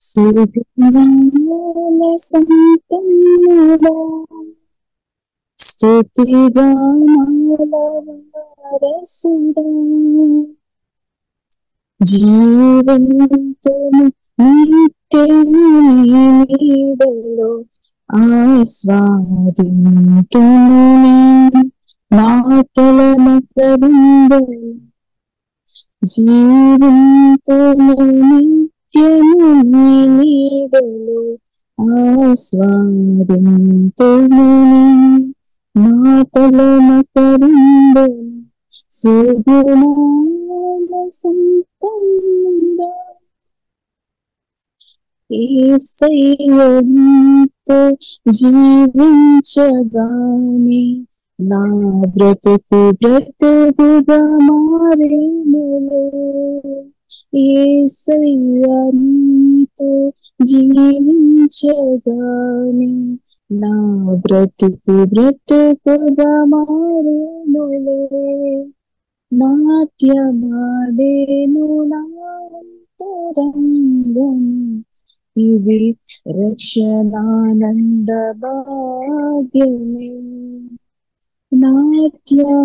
సుగుణాల సంపన్నుడా స్తుతిగానాల వారసుడా జీవంతుని నిత్యము నీ నీడలో ఆస్వాదింతును మాటల మకరందలు జీవంతుని నిత్యము నీ నీడలో ఆస్వాదింతును మాటల మకరందలు సుగుణాల సంపన్నుడా యేసయ్యతో జీవించగానే నా బ్రతుకుగా మారేనులే యేసయ్యతో జీవించగానే నా బ్రతుకుగా మారేనులే నాట్యమాడేను నాంతరంగం ఇది రక్షణానంద భాగ్యమే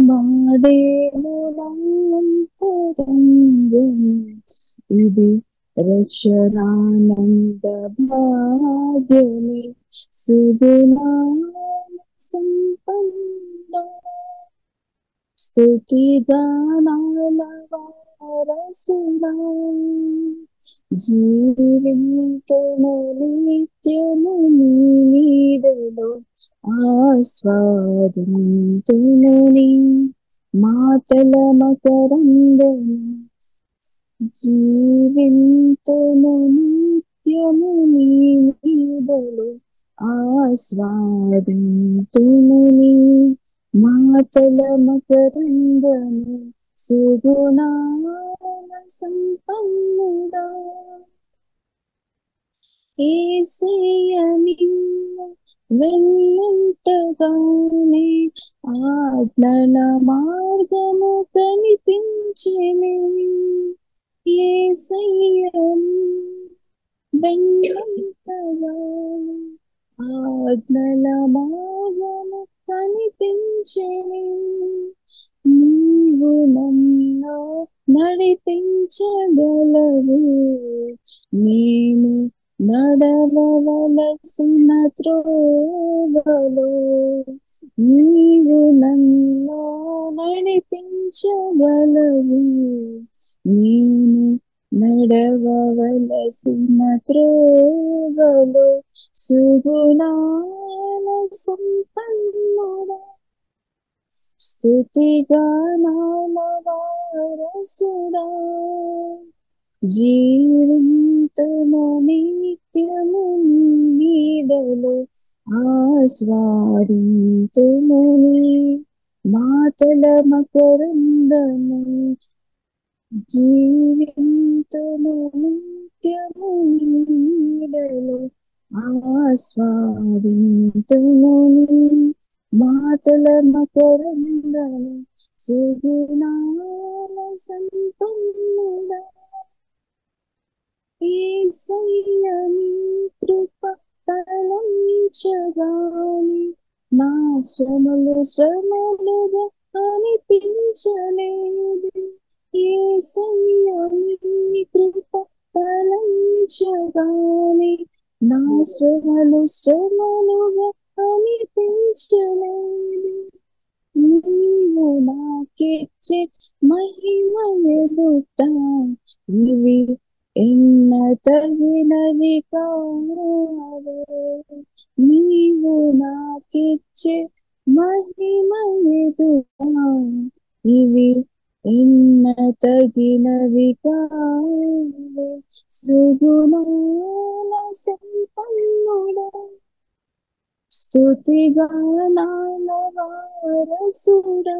నాట్యమాడేను నాంతరంగం ఇది రక్షణానంద భాగ్యమే సుగుణాల సంపన్నుడా స్తుతిగానాల వారసుడా జీవింతును నిత్యము నీ నీడలో ఆస్వాదింతును నీ మాటల మకరందము జీవింతును నిత్యము నీ నీడలో ఆస్వాదింతును నీ మాటల మకరందము సుగుణాల సంపన్నుడా యేసయ్య నిన్ను వెన్నంటగానే ఆజ్ఞల మార్గము కనిపించెను యేసయ్య వెన్నంటగానే ఆజ్ఞల మార్గము కనిపించెను నీవు నన్ను నడిపించగలవు నేను నడవవలసిన త్రోవలో నీవు నన్ను నడిపించగలవు నేను నడవవలసిన త్రోవలో సుగుణాల సంపన్నుడా స్తుతిగానాల వారసుడా జీవింతును నిత్యము నీడలో ఆస్వాదింతును మాటల మకరందము జీవింతును నిత్యము నీడలో ఆస్వాదింతును మాటల మకరందము సుగుణాల సంపన్నుడా యేసయ్య నీ కృప తలంచగానే నా శ్రమలుగా అనిపించలేదు యేసయ్య నీ కృప తలంచగానే నా శ్రమలుగా అనిపించలేదు నీవు నాకిచ్చే మహిమ ఎదుట ఇవి ఎన్న తగినవి కావు నీవు నాకిచ్చే మహిమ ఎదుట ఇవి ఎన్న తగినవి కావు సుగుణాల సంపన్నుడా స్తుతిగానాల వారసుడా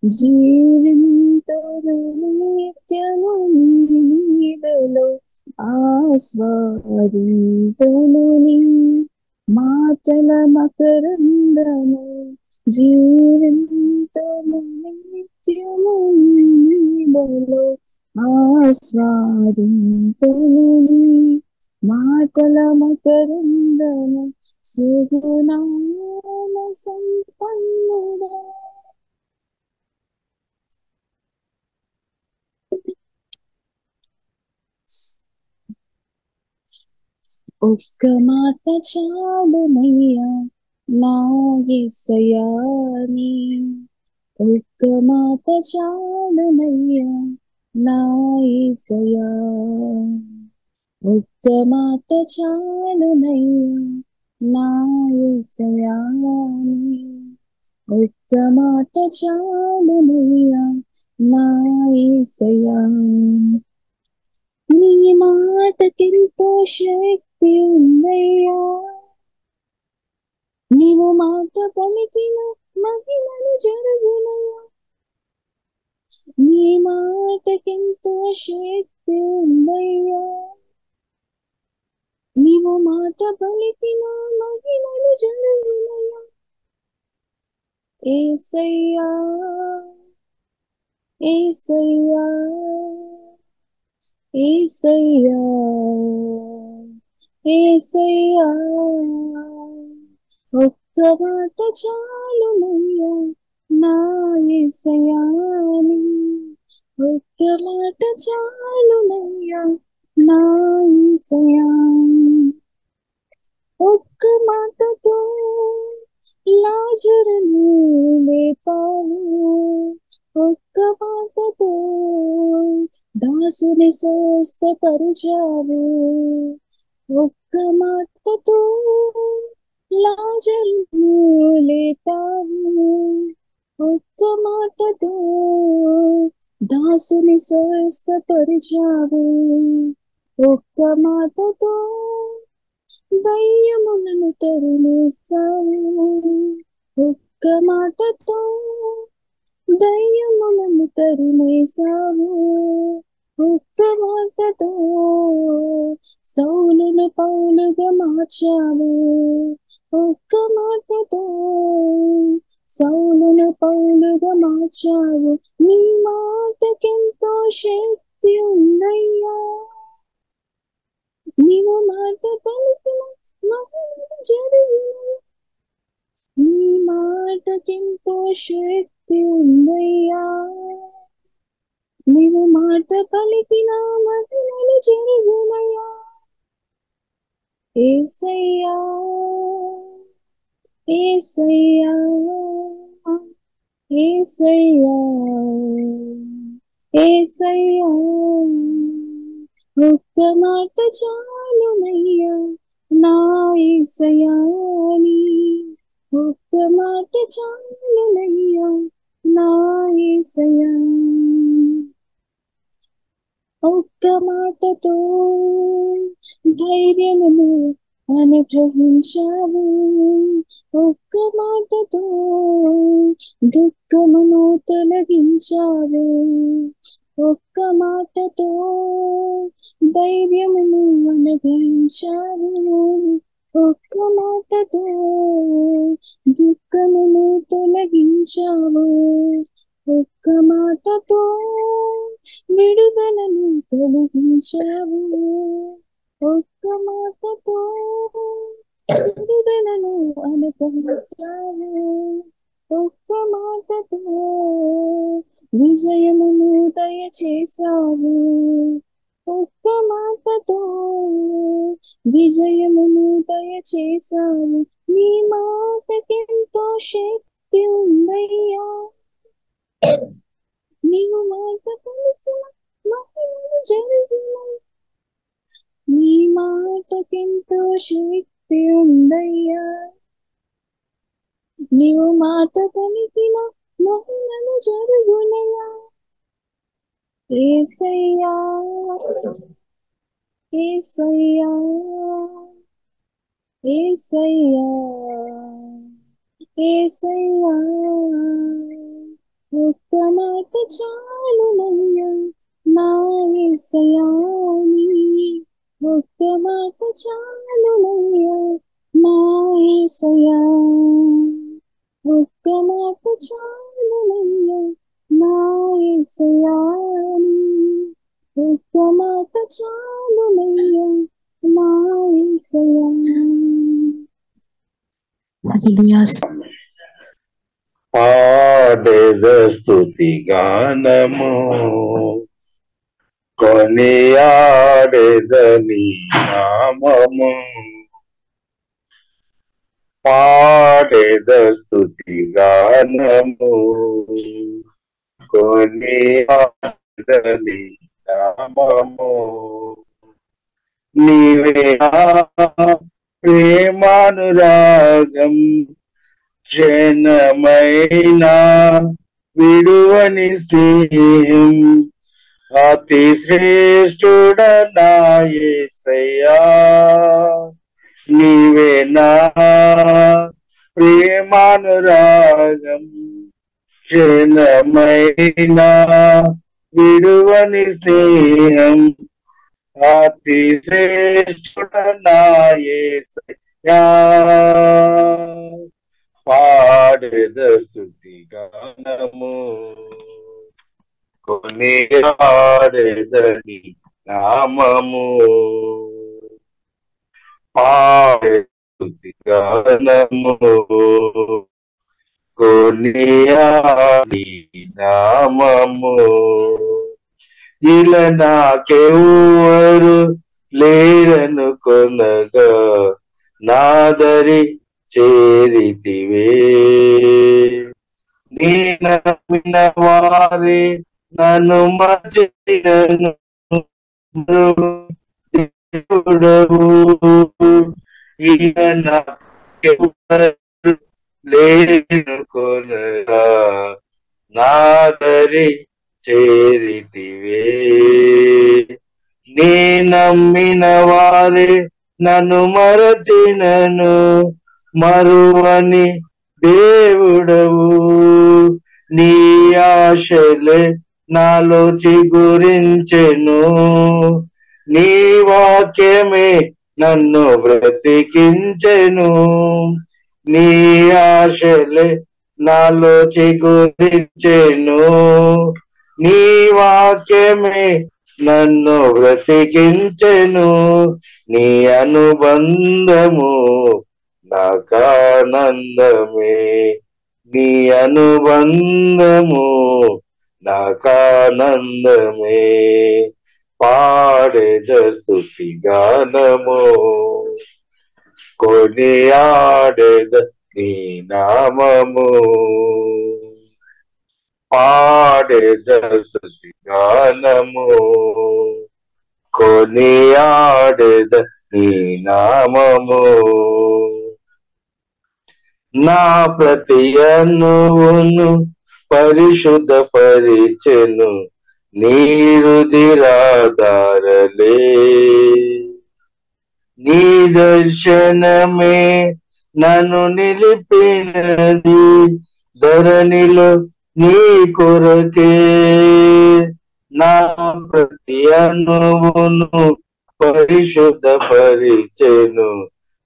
జీవింతును నిత్యము నీడలో ఆస్వాదింతును నీ మాటల మకరందము జీవింతును నిత్యము నీడలో ఆస్వాదింతును నీ మాటల మకరందము సుగుణాల సంపన్నుడా. ఒక్క మాట చాలునయ్యా నా యేసయ్యా నీ ఒక్క మాట చాలునయ్యా నా యేసయ్యా. ఒక్క మాట చాలునయ్యా నా యేసయ్యా నీ ఒక్క మాట చాలునయ్యా నా యేసయ్యా. నీ మాటకెంతో శక్తి ఉందయ్యా, నీవు మాట పలికిన మహిమలు జరుగునయ్యా. నీ మాటకెంతో శక్తి ఉందయ్యా, నీవు మాట పలికిన మహిమలు జరుగునయ్యా. యేసయ్యా యేసయ్యా యేసయ్యా యేసయ్యా. ఒక్క మాట చాలునయ్యా నా యేసయ్యా నీ ఒక్క మాట చాలునయ్యా నా యేసయ్యా. ఒక్క మాటతో లాజరును లేపావు, ఒక్క మాటతో దాసుని స్వస్థపరిచావు. ఒక్క మాటతో లాజరును లేపావు, ఒక్క మాటతో దాసుని స్వస్థపరిచావు. ఒక్క మాటతో దయ్యములను తరిమేశావు, ఒక్క మాటతో దయ్యములను తరిమేశావు. ఒక్క మాటతో సౌలును పౌలుగా మార్చావు, ఒక్క మాటతో సౌలును పౌలుగా మార్చావు. నీ మాటకెంతో శక్తి ఉందయ్యా, నీవు మాట పలికిన మహిమలు జరుగునయ్యా. నీ మాటకెంతో శక్తి ఉందయ్యా, నీవు మాట పలికిన మహిమలు జరుగునయ్యా. యేసయ్యా యేసయ్యా యేసయ్యా యేసయ్యా. ఒక్క మాట చాలునయ్యా నా యేసయ్యా నీ ఒక్క మాట చాలునయ్యా నా యేసయ్యా. ఒక్క మాటతో ధైర్యమును అనుగ్రహించావు, ఒక్క మాటతో దుఃఖమును తొలగించావు. ఒక్క మాటతో ధైర్యమును అనుగ్రహించావు, ఒక్క మాటతో దుఃఖమును తొలగించావు. ఒక్క మాటతో విడుదలను కలిగించావు, ఒక్క మాటతో విడుదలను అనుగ్రహించావు. ఒక్క మాటతో విజయమును దయచేశావు, ఒక్క మాటతో విజయమును దయచేశావు. నీ మాటకెంతో శక్తి ఉందయ్యా, నీవు మాట పలికిన మహిమలు జరుగునయ్యా. నీ మాటకెంతో శక్తి ఉందయ్యా, నీవు మాట పలికిన మహిమలు జరుగునయ్యా. యేసయ్యా యేసయ్యా యేసయ్యా యేసయ్యా. ఒక్క మాట చాలునయ్యా నా యేసయ్యా నీ ఒక్క మాట చాలునయ్యా నా యేసయ్యా. ఒక్క మాట చాలునయ్యా నా యేసయ్యా నీ ఒక్క మాట చాలునయ్యా నా యేసయ్యా. హల్లెలూయా. పాడేద స్తుతి గానము కొనియాడేద నీ నామము. పాడేద స్తుతి గానము కొనియాడేద నీ నామము. నీవే ప్రేమానురాగం జనమైనా విడువని స్నేహం అతి శ్రేష్ఠుడ నా యేసయ్యా. నీవే నా ప్రేమానురాగం జనమైనా విడువని స్నేహం అతి శ్రేష్ఠుడ నా యేసయ్యా. పాడేద స్తుతి గానము కొనియాడేద నీ నామము. పాడేద స్తుతి గానము కొనియాడి నామము. ఇలా నాకెవ్వరు లేరను కొనగా నాదరి చేరితివే. నీ నమ్మిన వారే నన్ను మర్చినను దేవుడవు. ఇక నాకెవ్వరు లేరను కొనగా నాదరి చేరితివే. నీ నమ్మిన వారే నన్ను మరచినను మరువని దేవుడవు. నీ ఆశలే నాలో చిగురించెను, నీ వాక్యమే నన్ను బ్రతికించెను. నీ ఆశలే నాలో చిగురించెను, నీ వాక్యమే నన్ను బ్రతికించెను. నీ అనుబంధము నాకానందమే, నీ అనుబంధము నాకానందమే. పాడేద స్తుతి గానము కొనియాడేద నీ నామము. పాడేద స్తుతి గానము కొనియాడేద నీ నామము. నా ప్రతి అణువును పరిశుద్ధ పరిచెను నీ రుధిరాధారలే. నీ దర్శనమే నన్ను నిలిపినది ధరణిలో నీ కొరకే. నా ప్రతి అణువును పరిశుద్ధ పరిచెను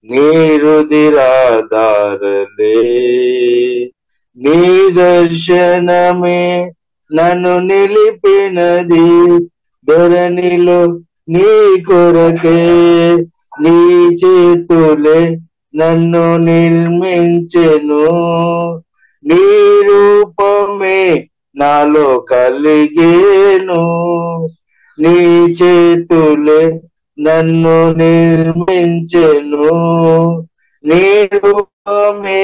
నీ రుధిరాధారలే. నీ దర్శనమే నన్ను నిలిపినది ధరణిలో నీ కొరకే. నీ చేతులే నన్ను నిర్మించెను, నీ రూపమే నాలో కలిగేను. నీ చేతులే నన్ను నిర్మించెను, నీ రూపమే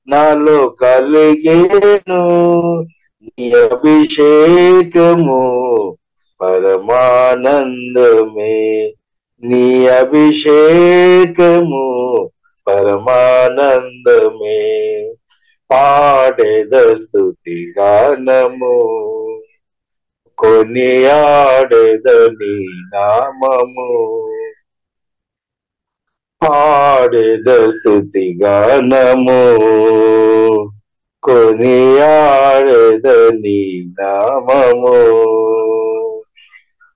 నాలో కలిగేను. నీ అభిషేకము పరమానందమే, నీ అభిషేకము పరమానందమే. పాడేద స్తుతి గానము కొనియాడేద నీ నామము. పాడేద స్తుతి గానము కొనియాడేద నీ నామము.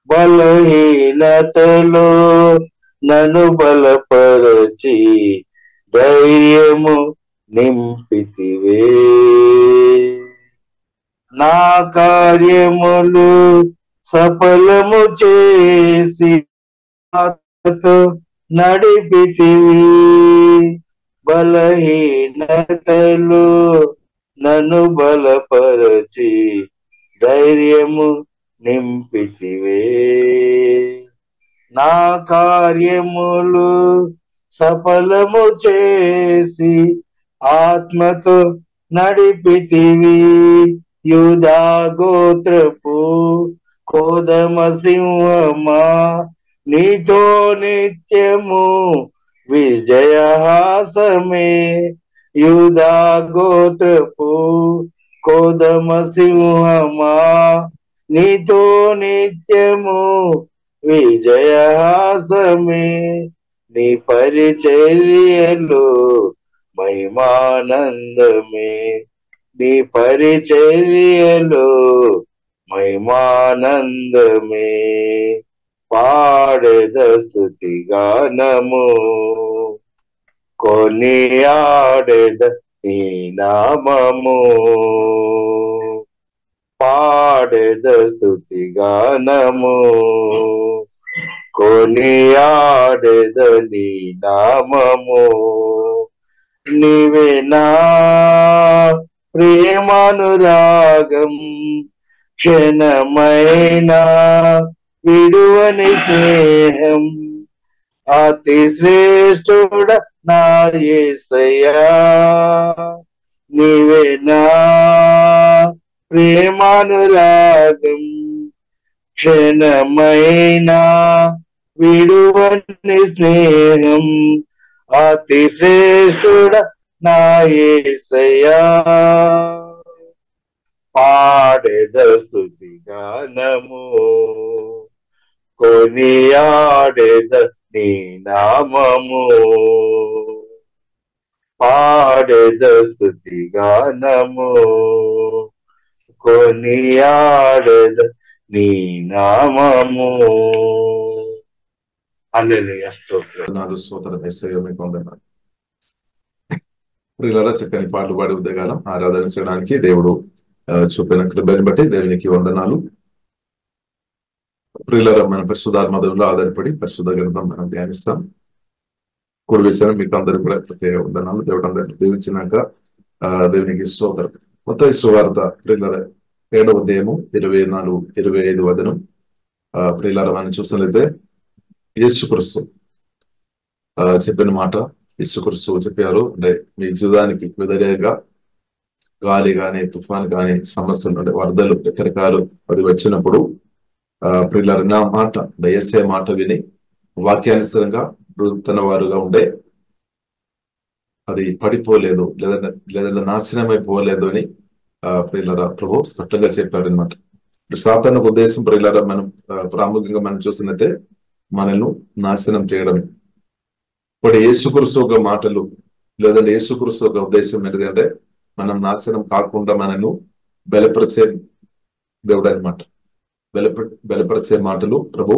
బలహీనతలో నన్ను బలపరచి ధైర్యము నింపితివే. నా కార్యములు సఫలము చేసి ఆత్మతో నడిపితివి. బలహీనతలు నన్ను బలపరచి ధైర్యము నింపితివే. నా కార్యములు సఫలము చేసి ఆత్మతో నడిపితివి. యూదా గోత్రపు కోదమ సింహమా, నీతో నిత్యము విజయహాసమే. యూదా గోత్రపు కోదమ సింహమా, నీతో నిత్యము విజయహాసమే. నీ పరిచర్యలో మహిమానందమే. నీ పరిచర్యలో మహిమానందమే. పాడెద స్తుతి గానము, కొనియాడెద నీ నామము. పాడెద స్తుతి గానము, కొనియాడెద నీ నామము. నీవే నా ప్రేమానురాగం, క్షణమైనా విడువని స్నేహం. అతి శ్రేష్ఠుడ నా యేసయ్యా, నీవే నా ప్రేమానురాగం, క్షణమైనా విడువని స్నేహం. అతి శ్రేష్ఠుడ నా యేసయ్యా. పాడెద స్తుతి గానము, కొనియాడెద నీ నామము. పాడెద స్తుతి గానము, కొనియాడెద నీ నామము. హల్లెలూయా, స్తోత్రం. స్తోత్రం యేసయ్యా, మీకు వందనాలు. ప్రియులారా, చక్కని పాటలు పాడి ఉదయకాలం ఆరాధన చేయడానికి దేవుడు చూపిన కృపను బట్టి దేవునికి వందనాలు. ప్రియులారా, మన పరిశుద్ధాత్మలో ఆధారపడి పరిశుద్ధ గ్రంథం మనం ధ్యానిస్తాం. కూడి విషయం మీకు అందరూ కూడా ప్రత్యేక వందనాలు. దేవుడు అందరినీ దీవించినాక దేవునికి స్తోత్రం. మత్తయి సువార్త ప్రియులారా 7వ అధ్యాయము 24, 25 వచనం. ప్రియులారా, మనం చూసినట్లయితే యేసుక్రీస్తు చెప్పిన మాట. యేసుక్రీస్తు చెప్పారు, అంటే మీ జీవితానికి వ్యతిరేకంగా గాలి కానీ తుఫాన్ కానీ సమస్యలు అంటే వరదలు రకరకాలు అది వచ్చినప్పుడు ప్రియులారా, నా మాట యేసే మాట విని వాక్యానుసారంగా బ్రతుకుతున్న వారుగా ఉండే అది పడిపోలేదు లేదంటే నాశనమైపోలేదు అని ప్రియులారా ప్రభు స్పష్టంగా చెప్పారు అనమాట. సాతాను ఉద్దేశం ప్రియులారా మనం ప్రాముఖ్యంగా మనం చూసినట్టే మనల్ని నాశనం చేయడమే. ఇప్పుడు యేసుక్రీస్తు ఒక మాటలు లేదంటే యేసుక్రీస్తు ఒక ఉద్దేశం ఏంటంటే మనం నాశనం కాకుండా మనను బలపరిచే దేవుడు అనమాట. బలపరిచే మాటలు ప్రభు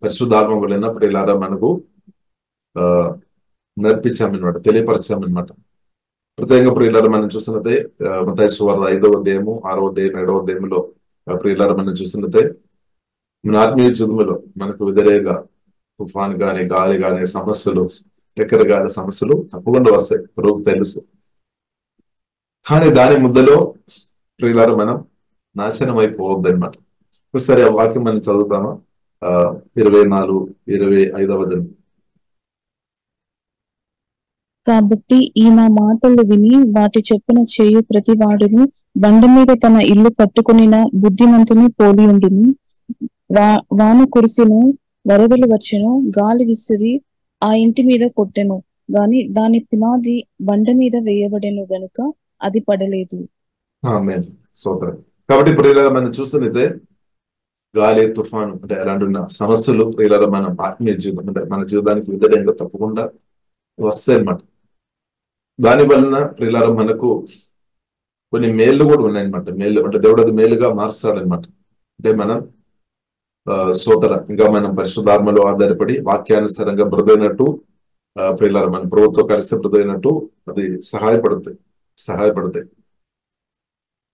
పరిశుద్ధాత్మ వలన ప్రియులారా మనకు నేర్పించామన్నమాట, తెలియపరిచామన్నమాట. ప్రత్యేకంగా ప్రియులారా మనం చూసినట్టే మత్తయి సువార్త 5వ అధ్యాయము 6వ అధ్యాయం 7వ అధ్యాయంలో ప్రియులారా మనం చూసినట్టే మన ఆత్మీయ జీవితంలో మనకు వ్యతిరేకంగా తుఫాన్ కానీ గాలి కానీ సమస్యలు రకరకాల సమస్యలు తప్పకుండా వస్తాయి, ప్రభువుకు తెలుసు. కానీ దాని ముద్దలో ప్రియులారా మనం నాశనం అయిపోవద్దు అనమాట. ఒకసారి ఆ వాక్యం మనం చదువుతామా? 24, 25వ వచనం. కాబట్టి ఈ నా మాటలు విని వాటి చొప్పున చేయు ప్రతి వాడును బండ మీద తన ఇల్లు కట్టుకునిన బుద్ధిమంతుని పోలి ఉండును. వాన కురిసెను, వరదలు వచ్చెను, గాలి విసిరి ఆ ఇంటి మీద కొట్టెను, గాని దాని పునాది బండ మీద వేయబడెను గనుక అది పడలేదు. కాబట్టి ఇప్పుడు మనం చూస్తున్నదే గాలి తుఫాను అంటే అలాంటి సమస్యలు ప్రియులారా మన ఆత్మీయ జీవితం అంటే మన జీవితానికి వ్యతిరేకంగా తప్పకుండా వస్తాయి అన్నమాట. దాని వలన ప్రియులారా మనకు కొన్ని మేళ్లు కూడా ఉన్నాయన్నమాట. మేలు అంటే దేవుడు అది మేలుగా మార్చాడనమాట. అంటే మనం సోదర ఇంకా మనం పరిశుద్ధాత్మలో ఆధారపడి వాక్యానుసారంగా మృదైనట్టు ప్రియులారా మన ప్రభుత్వం కలిసి మృదైనట్టు అది సహాయపడతాయి.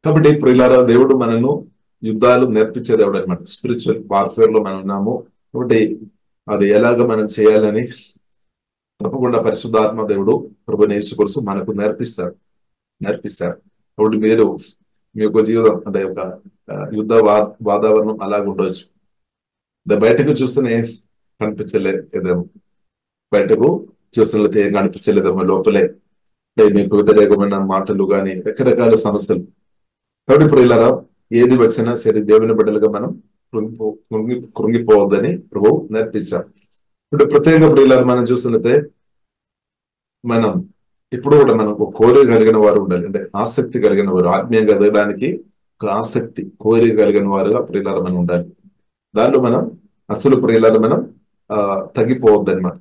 కాబట్టి ప్రియులారా దేవుడు మనను యుద్ధాలు నేర్పించే దేవుడు అనమాట. స్పిరిచువల్ వార్ఫేర్ లో మనం ఉన్నాము కాబట్టి అది ఎలాగ మనం చేయాలని తప్పకుండా పరిశుద్ధాత్మ దేవుడు ప్రభువైన యేసుక్రీస్తు మనకు నేర్పిస్తాడు. కాబట్టి మీరు మీ యొక్క జీవితం అంటే ఒక యుద్ధ వాతావరణం అలాగ ఉండవచ్చు. బయటకు చూస్తేనే కనిపించలేదేమో, బయటకు చూస్తున్నట్లయితే ఏం కనిపించలేదేమో, లోపలే మీకు వ్యతిరేకమైన మాటలు కానీ రకరకాల సమస్యలు. కాబట్టి ఇప్పుడు ఇలా ఏది వచ్చినా సరే దేవుని బిడ్డలుగా మనం కృంగిపోవద్దని ప్రభు నేర్పించాం. ఇప్పుడు ప్రత్యేకంగా ఇప్పుడు ఇలా మనం చూస్తున్నట్లయితే మనం ఇప్పుడు కూడా మనం ఒక కోరిక కలిగిన వారు ఉండాలి. అంటే ఆసక్తి కలిగిన వారు, ఆత్మీయంగా ఎదగడానికి ఒక ఆసక్తి కోరిక కలిగిన వారుగా ప్రియులారా మనం ఉండాలి. దాంట్లో మనం అసలు ప్రియులారా మనం తగ్గిపోవద్దు అనమాట.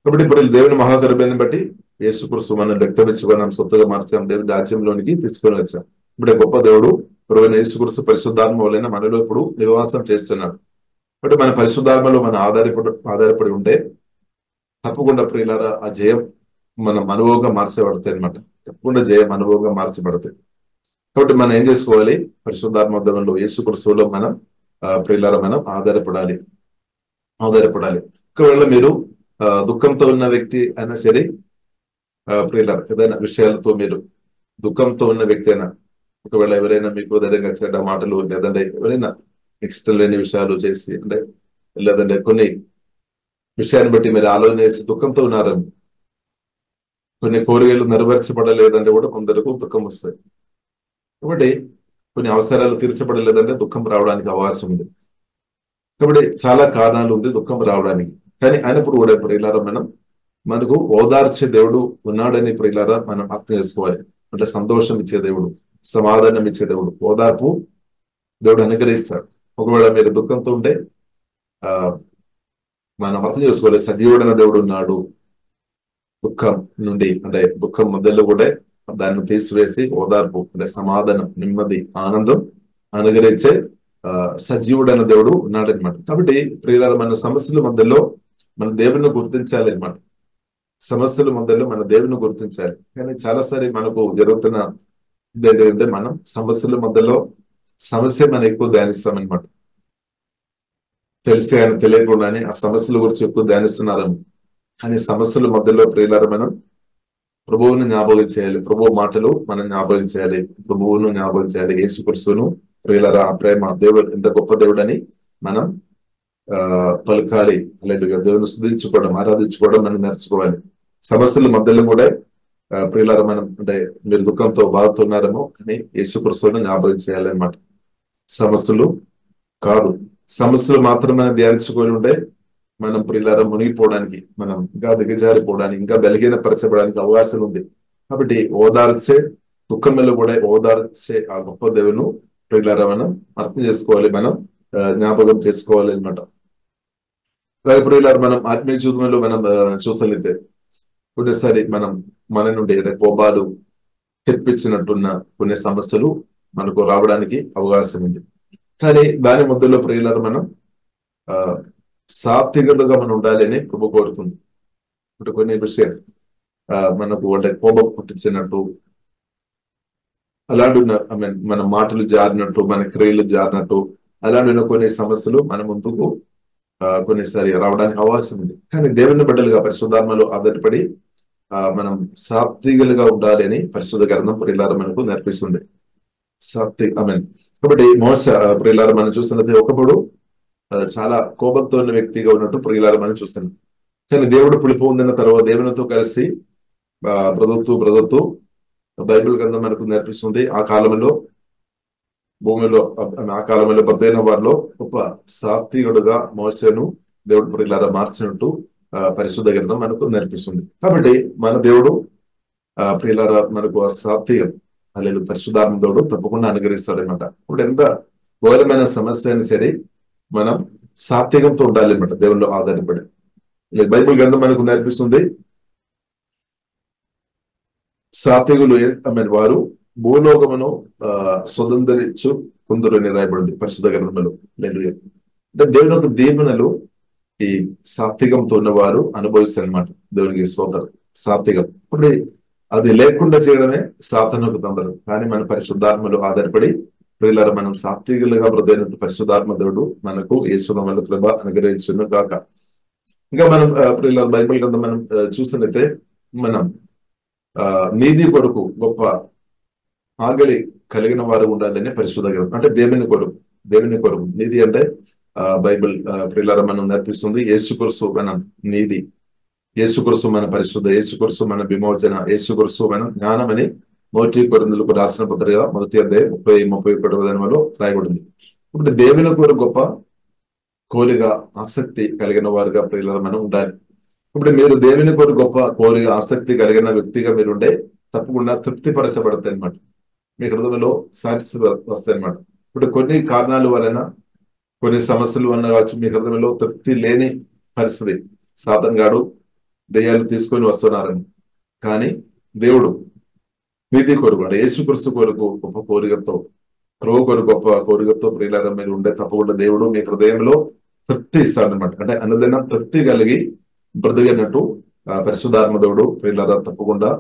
కాబట్టి ఇప్పుడు దేవుని మహాకరుణని బట్టి యేసుక్రీస్తు మనం వ్యక్తమించుకున్నాం, సొత్తుగా మార్చాం, దేవుని రాజ్యంలోనికి తీసుకొని వచ్చాం. ఇప్పుడు గొప్ప దేవుడు ప్రభువైన యేసుక్రీస్తు పరిశుద్ధాత్మ వలన మనలో ఇప్పుడు నివాసం చేస్తున్నాడు. కాబట్టి మన పరిశుద్ధాత్మలో మనం ఆధారపడి ఉంటే తప్పకుండా ప్రియులారా ఆ జయం మనం అనుభవంగా మార్చబడతాయి అనమాట. తప్పకుండా జయం అనుభవంగా మార్చబడతాయి. కాబట్టి మనం ఏం చేసుకోవాలి? పరిశుద్ధాత్మలో యేసుక్రీస్తులో మనం ప్రియులారా మనం ఆధారపడాలి. ఒకవేళ మీరు దుఃఖంతో ఉన్న వ్యక్తి అయినా సరే, ప్రియులారా ఏదైనా విషయాలతో మీరు దుఃఖంతో ఉన్న వ్యక్తి అయినా, ఒకవేళ ఎవరైనా మీకు ధైర్యంగా చెడ్డ మాటలు లేదంటే ఎవరైనా ఇష్టం లేని విషయాలు చేసి అంటే లేదంటే కొన్ని విషయాన్ని బట్టి మీరు ఆలోచన చేసి దుఃఖంతో ఉన్నారు, కొన్ని కోరికలు నెరవేర్చబడలేదంటే కూడా కొందరికి దుఃఖం వస్తాయి. కాబట్టి కొన్ని అవసరాలు తీర్చబడలేదంటే దుఃఖం రావడానికి అవకాశం ఉంది. కాబట్టి చాలా కారణాలు ఉంది దుఃఖం రావడానికి. కానీ అయినప్పుడు కూడా ప్రియులారా మనకు ఓదార్చే దేవుడు ఉన్నాడని ప్రియులారా మనం అర్థం చేసుకోవాలి. అంటే సంతోషం ఇచ్చే దేవుడు, సమాధానం ఇచ్చే దేవుడు, ఓదార్పు దేవుడు అనుగ్రహిస్తాడు. ఒకవేళ మీరు దుఃఖంతో ఉంటే మనం అర్థం చేసుకోవాలి, సజీవుడైన దేవుడు ఉన్నాడు. దుఃఖం నుండి అంటే దుఃఖం మధ్యలో కూడా దాన్ని తీసివేసి ఓదార్పు అంటే సమాధానం, నెమ్మది, ఆనందం అనుగ్రహించే సజీవుడైన దేవుడు ఉన్నాడనమాట. కాబట్టి ప్రియులారా మన సమస్యల మధ్యలో మన దేవుని గుర్తించాలి అనమాట. సమస్యల మధ్యలో మన దేవుని గుర్తించాలి. కానీ చాలాసారి మనకు జరుగుతున్న ఏంటంటే మనం సమస్యల మధ్యలో సమస్య మనం ఎక్కువ ధ్యానిస్తామన్నమాట. తెలిసి ఆయన తెలియకుండానే ఆ సమస్యల గురించి ఎక్కువ ధ్యానిస్తున్నారని. కానీ సమస్యల మధ్యలో ప్రియులారా మనం ప్రభువుని జ్ఞాపకం చేయాలి. ప్రభువు మాటలు మనం జ్ఞాపకం చేయాలి. ప్రభువును జ్ఞాపకం చేయాలి. యేసుక్రీస్తును ప్రియులారా ఆ ప్రేమ దేవుడు ఎంత గొప్ప దేవుడని మనం పలకాలి. అలాగే దేవుని స్తుతించుకోవడం, ఆరాధించుకోవడం మనం నేర్చుకోవాలి. సమస్యల మధ్యలో కూడా ప్రియులారా మనం అంటే మీరు దుఃఖంతో బాధతున్నారేమో కానీ యేసుక్రీస్తును జ్ఞాపకం చేయాలన్నమాట. సమస్యలు కాదు, సమస్యలు మాత్రమే ధ్యానించుకొని ఉంటే మనం ప్రియులారా మునిగిపోవడానికి, మనం ఇంకా దిగజారిపోవడానికి, ఇంకా బలహీనపరచబడానికి అవకాశం ఉంది. కాబట్టి ఓదార్చే దుఃఖంలో కూడా ఓదార్చే ఆ గొప్ప దేవును ప్రియులారా మనం అర్థం చేసుకోవాలి, మనం జ్ఞాపకం చేసుకోవాలి అనమాట. ప్రియులారా మనం ఆత్మీయ జీవితంలో మనం చూసలితే కొన్నిసారి మనం మన నుండి కోపాలు తెప్పించినట్టున్న కొన్ని సమస్యలు మనకు రావడానికి అవకాశం ఉంది. కానీ దాని మధ్యలో ప్రియులారా మనం సాత్వికులుగా మనం ఉండాలి అని ప్రభు కోరుతుంది. ఇప్పుడు కొన్ని విషయాలు మనకు అంటే కోపం పుట్టించినట్టు అలాంటి మన మాటలు జారినట్టు, మన క్రియలు జారినట్టు అలాంటి కొన్ని సమస్యలు మన ముందుకు కొన్నిసారి రావడానికి అవకాశం ఉంది. కానీ దేవుని బిడ్డలుగా పరిశుద్ధాత్మలో ఆధారపడి మనం సాత్వికులుగా ఉండాలి అని పరిశుద్ధ గ్రంథం ప్రియులారా మనకు నేర్పిస్తుంది. కాబట్టి మోస ప్రియులారా మనం చూస్తున్నది ఒకప్పుడు చాలా కోపంతో ఉన్న వ్యక్తిగా ఉన్నట్టు ప్రియులారా మనం చూస్తున్నాం. కానీ దేవుడు పిలుపు పొందిన తర్వాత దేవునితో కలిసి బ్రతుకుతూ బైబిల్ గ్రంథం మనకు నేర్పిస్తుంది. ఆ కాలంలో భూమిలో ఆ కాలంలో బద్దైన వారిలో గొప్ప సాత్వికుడుగా మోసేను దేవుడు ప్రియులారా మార్చినట్టు పరిశుద్ధ గ్రంథం మనకు నేర్పిస్తుంది. కాబట్టి మన దేవుడు ప్రియులారా మనకు ఆ సాత్వికం అలాగే పరిశుద్ధాత్మ దేవుడు తప్పకుండా అనుగ్రహిస్తాడు అనమాట. ఇప్పుడు ఎంత ఘోరమైన సమస్య అయినా సరే మనం సాత్వికంతో ఉండాలి అనమాట, దేవుళ్ళు ఆధారపడి. బైబిల్ గ్రంథం మనకు నేర్పిస్తుంది సాత్వికులు వారు భూలోకమును స్వతంత్రించు కొందరు రాయబడింది పరిశుద్ధ గ్రంథంలో. అంటే దేవుని యొక్క దీవెనలు ఈ సాత్వికంతో ఉన్నవారు అనుభవిస్తారు అనమాట. దేవునికి స్తోత్రం. సాత్వికం ఇప్పుడు అది లేకుండా చేయడమే సాతానుకు తంత్రం. కానీ మన పరిశుద్ధాత్మలు ఆధారపడి ప్రియులారా మనం సాత్వికులుగా బ్రతైనట్టు పరిశుద్ధాత్మ దేవుడు మనకు యేసునామములో వల్ల కృప అనుగ్రహించును గాక. ఇంకా మనం ప్రియులారా బైబిల్ గ్రంథం మనం చూస్తున్నైతే మనం నీతి కొరకు గొప్ప ఆగలి కలిగిన వారు ఉండాలని పరిశుద్ధ గ్రంథం అంటే దేవుని కొరకు నీతి అంటే బైబిల్ ప్రియులారా మనం నేర్పిస్తుంది. యేసుక్రీస్తు మన నీతి, యేసుక్రీస్తు మన పరిశుద్ధ, యేసుక్రీస్తు మన విమోచన, యేసుక్రీస్తు మన జ్ఞానం అని 1 కొరింథీయులకు రాసిన పత్రిక 1వ అధ్యాయం 30-31 రాయబడింది. ఇప్పుడు దేవుని కొరకు గొప్ప కోరిక ఆసక్తి కలిగిన వారుగా ప్రియులారా మనం ఉండాలి. ఇప్పుడు మీరు దేవుని కొరకు గొప్ప కోరిక ఆసక్తి కలిగిన వ్యక్తిగా మీరుండే తప్పకుండా తృప్తిపరచబడతాయి అనమాట. మీ హృదయంలో సాక్షి వస్తాయి అనమాట. ఇప్పుడు కొన్ని కారణాల వలన కొన్ని సమస్యలు వలన కావచ్చు మీ హృదయంలో తృప్తి లేని పరిస్థితి, సాతాను గాడు దెయ్యాలు తీసుకొని వస్తున్నారని. కానీ దేవుడు నీతి కొరకు అంటే యేసుక్రీస్తు కొరకు గొప్ప కోరికతో, ప్రభు కొరకు గొప్ప కోరికతో ప్రియులారా మీరు ఉండే తప్పకుండా దేవుడు మీ హృదయంలో తృప్తి ఇస్తాడనమాట. అంటే అనుదినం తృప్తి కలిగి బ్రతికినట్టు పరిశుద్ధాత్మ దేవుడు ప్రియులారా తప్పకుండా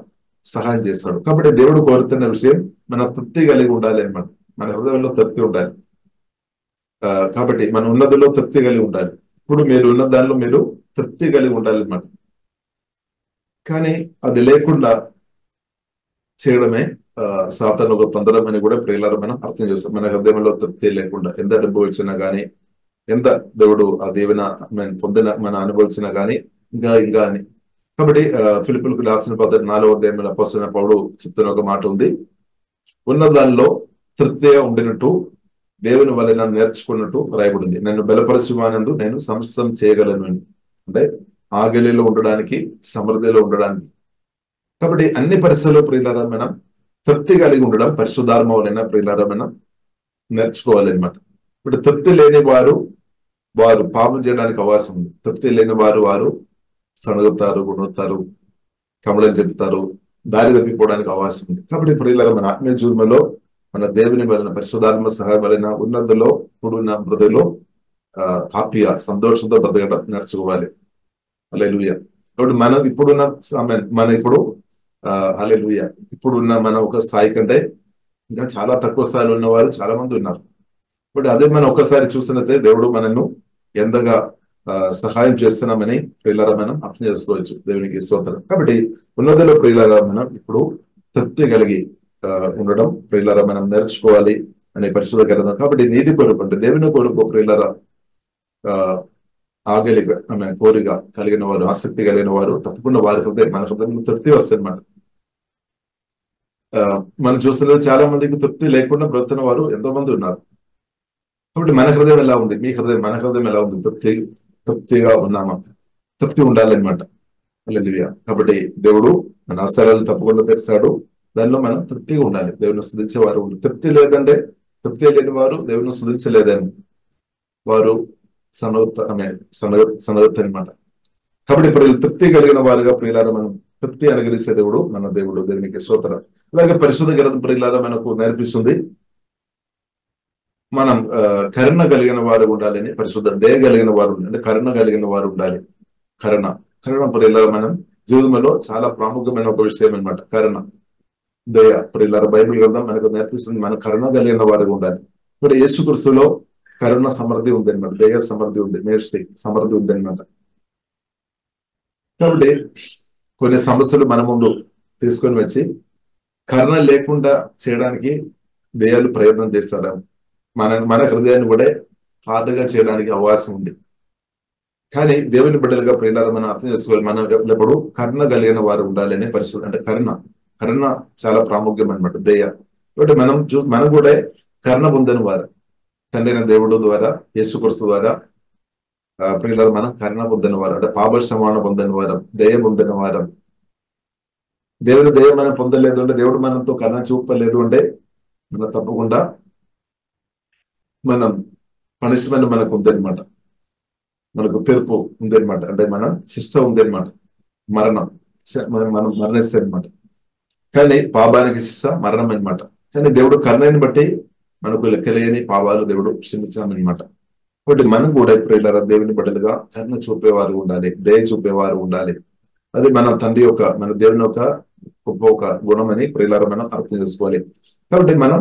సహాయం చేస్తాడు. కాబట్టి దేవుడు కోరుతున్న విషయం మన తృప్తి కలిగి ఉండాలి అనమాట. మన హృదయంలో తృప్తి ఉండాలి. కాబట్టి మన ఉన్నదిలో తృప్తి కలిగి ఉండాలి. ఇప్పుడు మీరు ఉన్న దానిలో మీరు తృప్తి కలిగి ఉండాలి అనమాట. కానీ అది లేకుండా చేయడమే సాతాను ఒక తంత్రం అని కూడా ప్రియులారా మనం అర్థం చేస్తాం. మన హృదయంలో తృప్తి లేకుండా ఎంత డబ్బు వచ్చినా గానీ, ఎంత దేవుడు ఆ దీవెన పొందిన మన అనుభవించినా గానీ ఇంకా అని. కాబట్టి ఫిలిప్పీయులకు రాసిన పత్రిక 4వ అధ్యాయంలో అపోస్తలుడైన పౌలు చెప్తున్న ఒక మాట ఉంది. ఉన్న దానిలో తృప్తిగా ఉండినట్టు దేవుని వలన నేర్చుకున్నట్టు రాయబడింది. నన్ను బలపరచువానందు నేను సమస్తం చేయగలను అని. అంటే ఆగలిలో ఉండడానికి, సమృద్ధిలో ఉండడానికి. కాబట్టి అన్ని పరిస్థితుల్లో ప్రియులారా మనం తృప్తి కలిగి ఉండడం పరిశుద్ధాత్మ వలన ప్రియులారా మనం నేర్చుకోవాలి అనమాట. ఇప్పుడు తృప్తి లేని వారు పాపం చేయడానికి అవకాశం ఉంది. తృప్తి లేని వారు సణుగుతారు, గుణుతారు, కమలని చెప్తారు, దారి తప్పిపోవడానికి అవకాశం ఉంది. కాబట్టి ప్రియులారా మన ఆత్మీయ జీవనంలో మన దేవుని వలన పరిశుద్ధాత్మ సహాయం వలన ఉన్నతిలో ఇప్పుడున్న బ్రతుకులో హ్యాపీగా సంతోషంతో బ్రతకడం నేర్చుకోవాలి. హల్లెలూయా. కాబట్టి మనం ఇప్పుడున్న హల్లెలూయా ఇప్పుడున్న మన ఒక స్థాయి కంటే ఇంకా చాలా తక్కువ స్థాయిలో ఉన్నవారు చాలా మంది ఉన్నారు. బట్ అదే మనం ఒక్కసారి చూసినట్లయితే దేవుడు మనను ఎంతగా సహాయం చేస్తున్నామని ప్రియులారా మనం అర్థం చేసుకోవచ్చు. దేవునికి స్తోత్రం. కాబట్టి ఉన్నతిలో ప్రియులారా మనం ఇప్పుడు తృప్తి కలిగి ఉండడం ప్రియులారా మనం నేర్చుకోవాలి అనే పరిశుద్ధ గ్రంథం. కాబట్టి నీతి కొరకు అంటే దేవుని కొరకు ప్రియులారా ఆగలి కోరిక కలిగిన వారు, ఆసక్తి కలిగిన వారు తప్పకుండా వారి మన హృదయంలో తృప్తి వస్తుంది అనమాట. మనం చూస్తున్నది చాలా మందికి తృప్తి లేకుండా బ్రతున్న వారు ఎంతో మంది ఉన్నారు. కాబట్టి మన హృదయం ఎలా ఉంది, మన హృదయం ఎలా ఉంది? తృప్తిగా ఉన్నామా? తృప్తి ఉండాలన్నమాట. హల్లెలూయా. కాబట్టి దేవుడు మన అవసరాలు తప్పకుండా తెస్తాడు. దానిలో మనం తృప్తిగా ఉండాలి. దేవుని స్తుతించే వారు తృప్తి లేని వారు దేవుని స్తుతించలేదని వారు సనగత అనమాట. కాబట్టి ప్రియులు తృప్తి కలిగిన వారుగా ప్రియులారా మనం తృప్తి అనుగ్రహించే దేవుడు మన దేవుడు. దేవునికి స్తోత్రం. అలాగే పరిశుద్ధ గ్రంథం ప్రియులారా మనకు నేర్పిస్తుంది మనం కరుణ కలిగిన వారు ఉండాలని. పరిశుద్ధ దయ కలిగిన వారు అంటే కరుణ కలిగిన వారు ఉండాలి. కరుణ ప్రియులారా మనం జీవితంలో చాలా ప్రాముఖ్యమైన ఒక విషయం అనమాట. కరుణ, దయ ప్రియులారా బైబిల్ గ్రంథం మనకు నేర్పిస్తుంది మన కరుణ కలిగిన వారుగా ఉండాలి. ఇప్పుడు యేసుక్రీస్తులో కరుణ సమృద్ధి ఉంది అనమాట. దయ సమృద్ధి ఉంది, మేర్సీ సమృద్ధి ఉంది అనమాట. కాబట్టి కొన్ని సమస్యలు మన ముందు తీసుకొని వచ్చి కరుణ లేకుండా చేయడానికి దయాలు ప్రయత్నం చేస్తారు. మన హృదయాన్ని కూడా హార్డ్గా చేయడానికి అవకాశం ఉంది. కానీ దేవుని బిడ్డలుగా ప్రియులారా మనం అర్థం చేసుకోవాలి. మనం ఎప్పుడు కరుణ కలిగిన వారు ఉండాలి అనే పరిస్థితి. అంటే కరుణ చాలా ప్రాముఖ్యం అనమాట. దయ. కాబట్టి మనం కూడా కరుణ పొందిన వారు తండ్రి దేవుడు ద్వారా, యేసుక్రీస్తు ద్వారా ప్రియులారా మనం కరుణ పొందిన వారు అంటే పాప క్షమాపణ పొందిన వారం, దయ పొందిన వారం. దేవుని దయ మనం పొందలేదు అంటే, దేవుడు మనతో కరుణ చూపలేదు అంటే మనం తప్పకుండా మనం పనిష్మెంట్ మనకు ఉందన్నమాట. మనకు తీర్పు ఉందన్నమాట. అంటే మన శిక్ష ఉందన్నమాట. మనం మరణిస్తే అనమాట. కానీ పాపానికి శిక్ష మరణం అనమాట. కానీ దేవుడు కరుణని బట్టి మనకు లెక్కలేని పాపాలు దేవుడు క్షమించామన్నమాట. కాబట్టి మనం కూడా ప్రియులారా దేవుని బిడ్డలుగా కరుణ చూపేవారు ఉండాలి, దయ చూపేవారు ఉండాలి. అది మన తండ్రి మన దేవుని ఒక గొప్ప ఒక గుణం అని ప్రియులారా మనం అర్థం చేసుకోవాలి. కాబట్టి మనం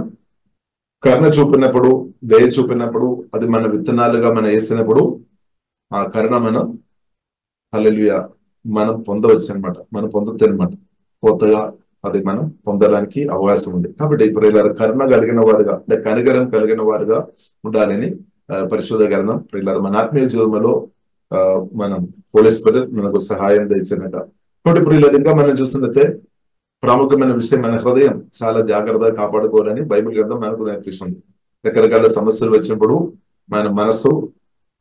కరుణ చూపినప్పుడు, దయ చూపినప్పుడు, అది మన విత్తనాలుగా మనం వేసినప్పుడు ఆ కరుణ మనం హల్లెలూయా మనం పొందవచ్చు అనమాట. మనం పొందొచ్చు అనమాట. కొత్తగా అది మనం పొందడానికి అవకాశం ఉంది. కాబట్టి ఇప్పుడు ఇలా కరుణ కలిగిన వారుగా, అంటే కనికరం కలిగిన వారుగా ఉండాలని పరిశుద్ధ గ్రంథం ఇలా మన ఆత్మీయ జీవితంలో మనం హోలీ స్పిరిట్ మనకు సహాయం తెచ్చినట. కాబట్టి ఇప్పుడు ఇలా ఇంకా మనం చూస్తున్నట్టే ప్రాముఖ్యమైన విషయం, మన హృదయం చాలా జాగ్రత్తగా కాపాడుకోవాలని బైబిల్ గ్రంథం మనకు నేర్పిస్తుంది. రకరకాల సమస్యలు వచ్చినప్పుడు మన మనసు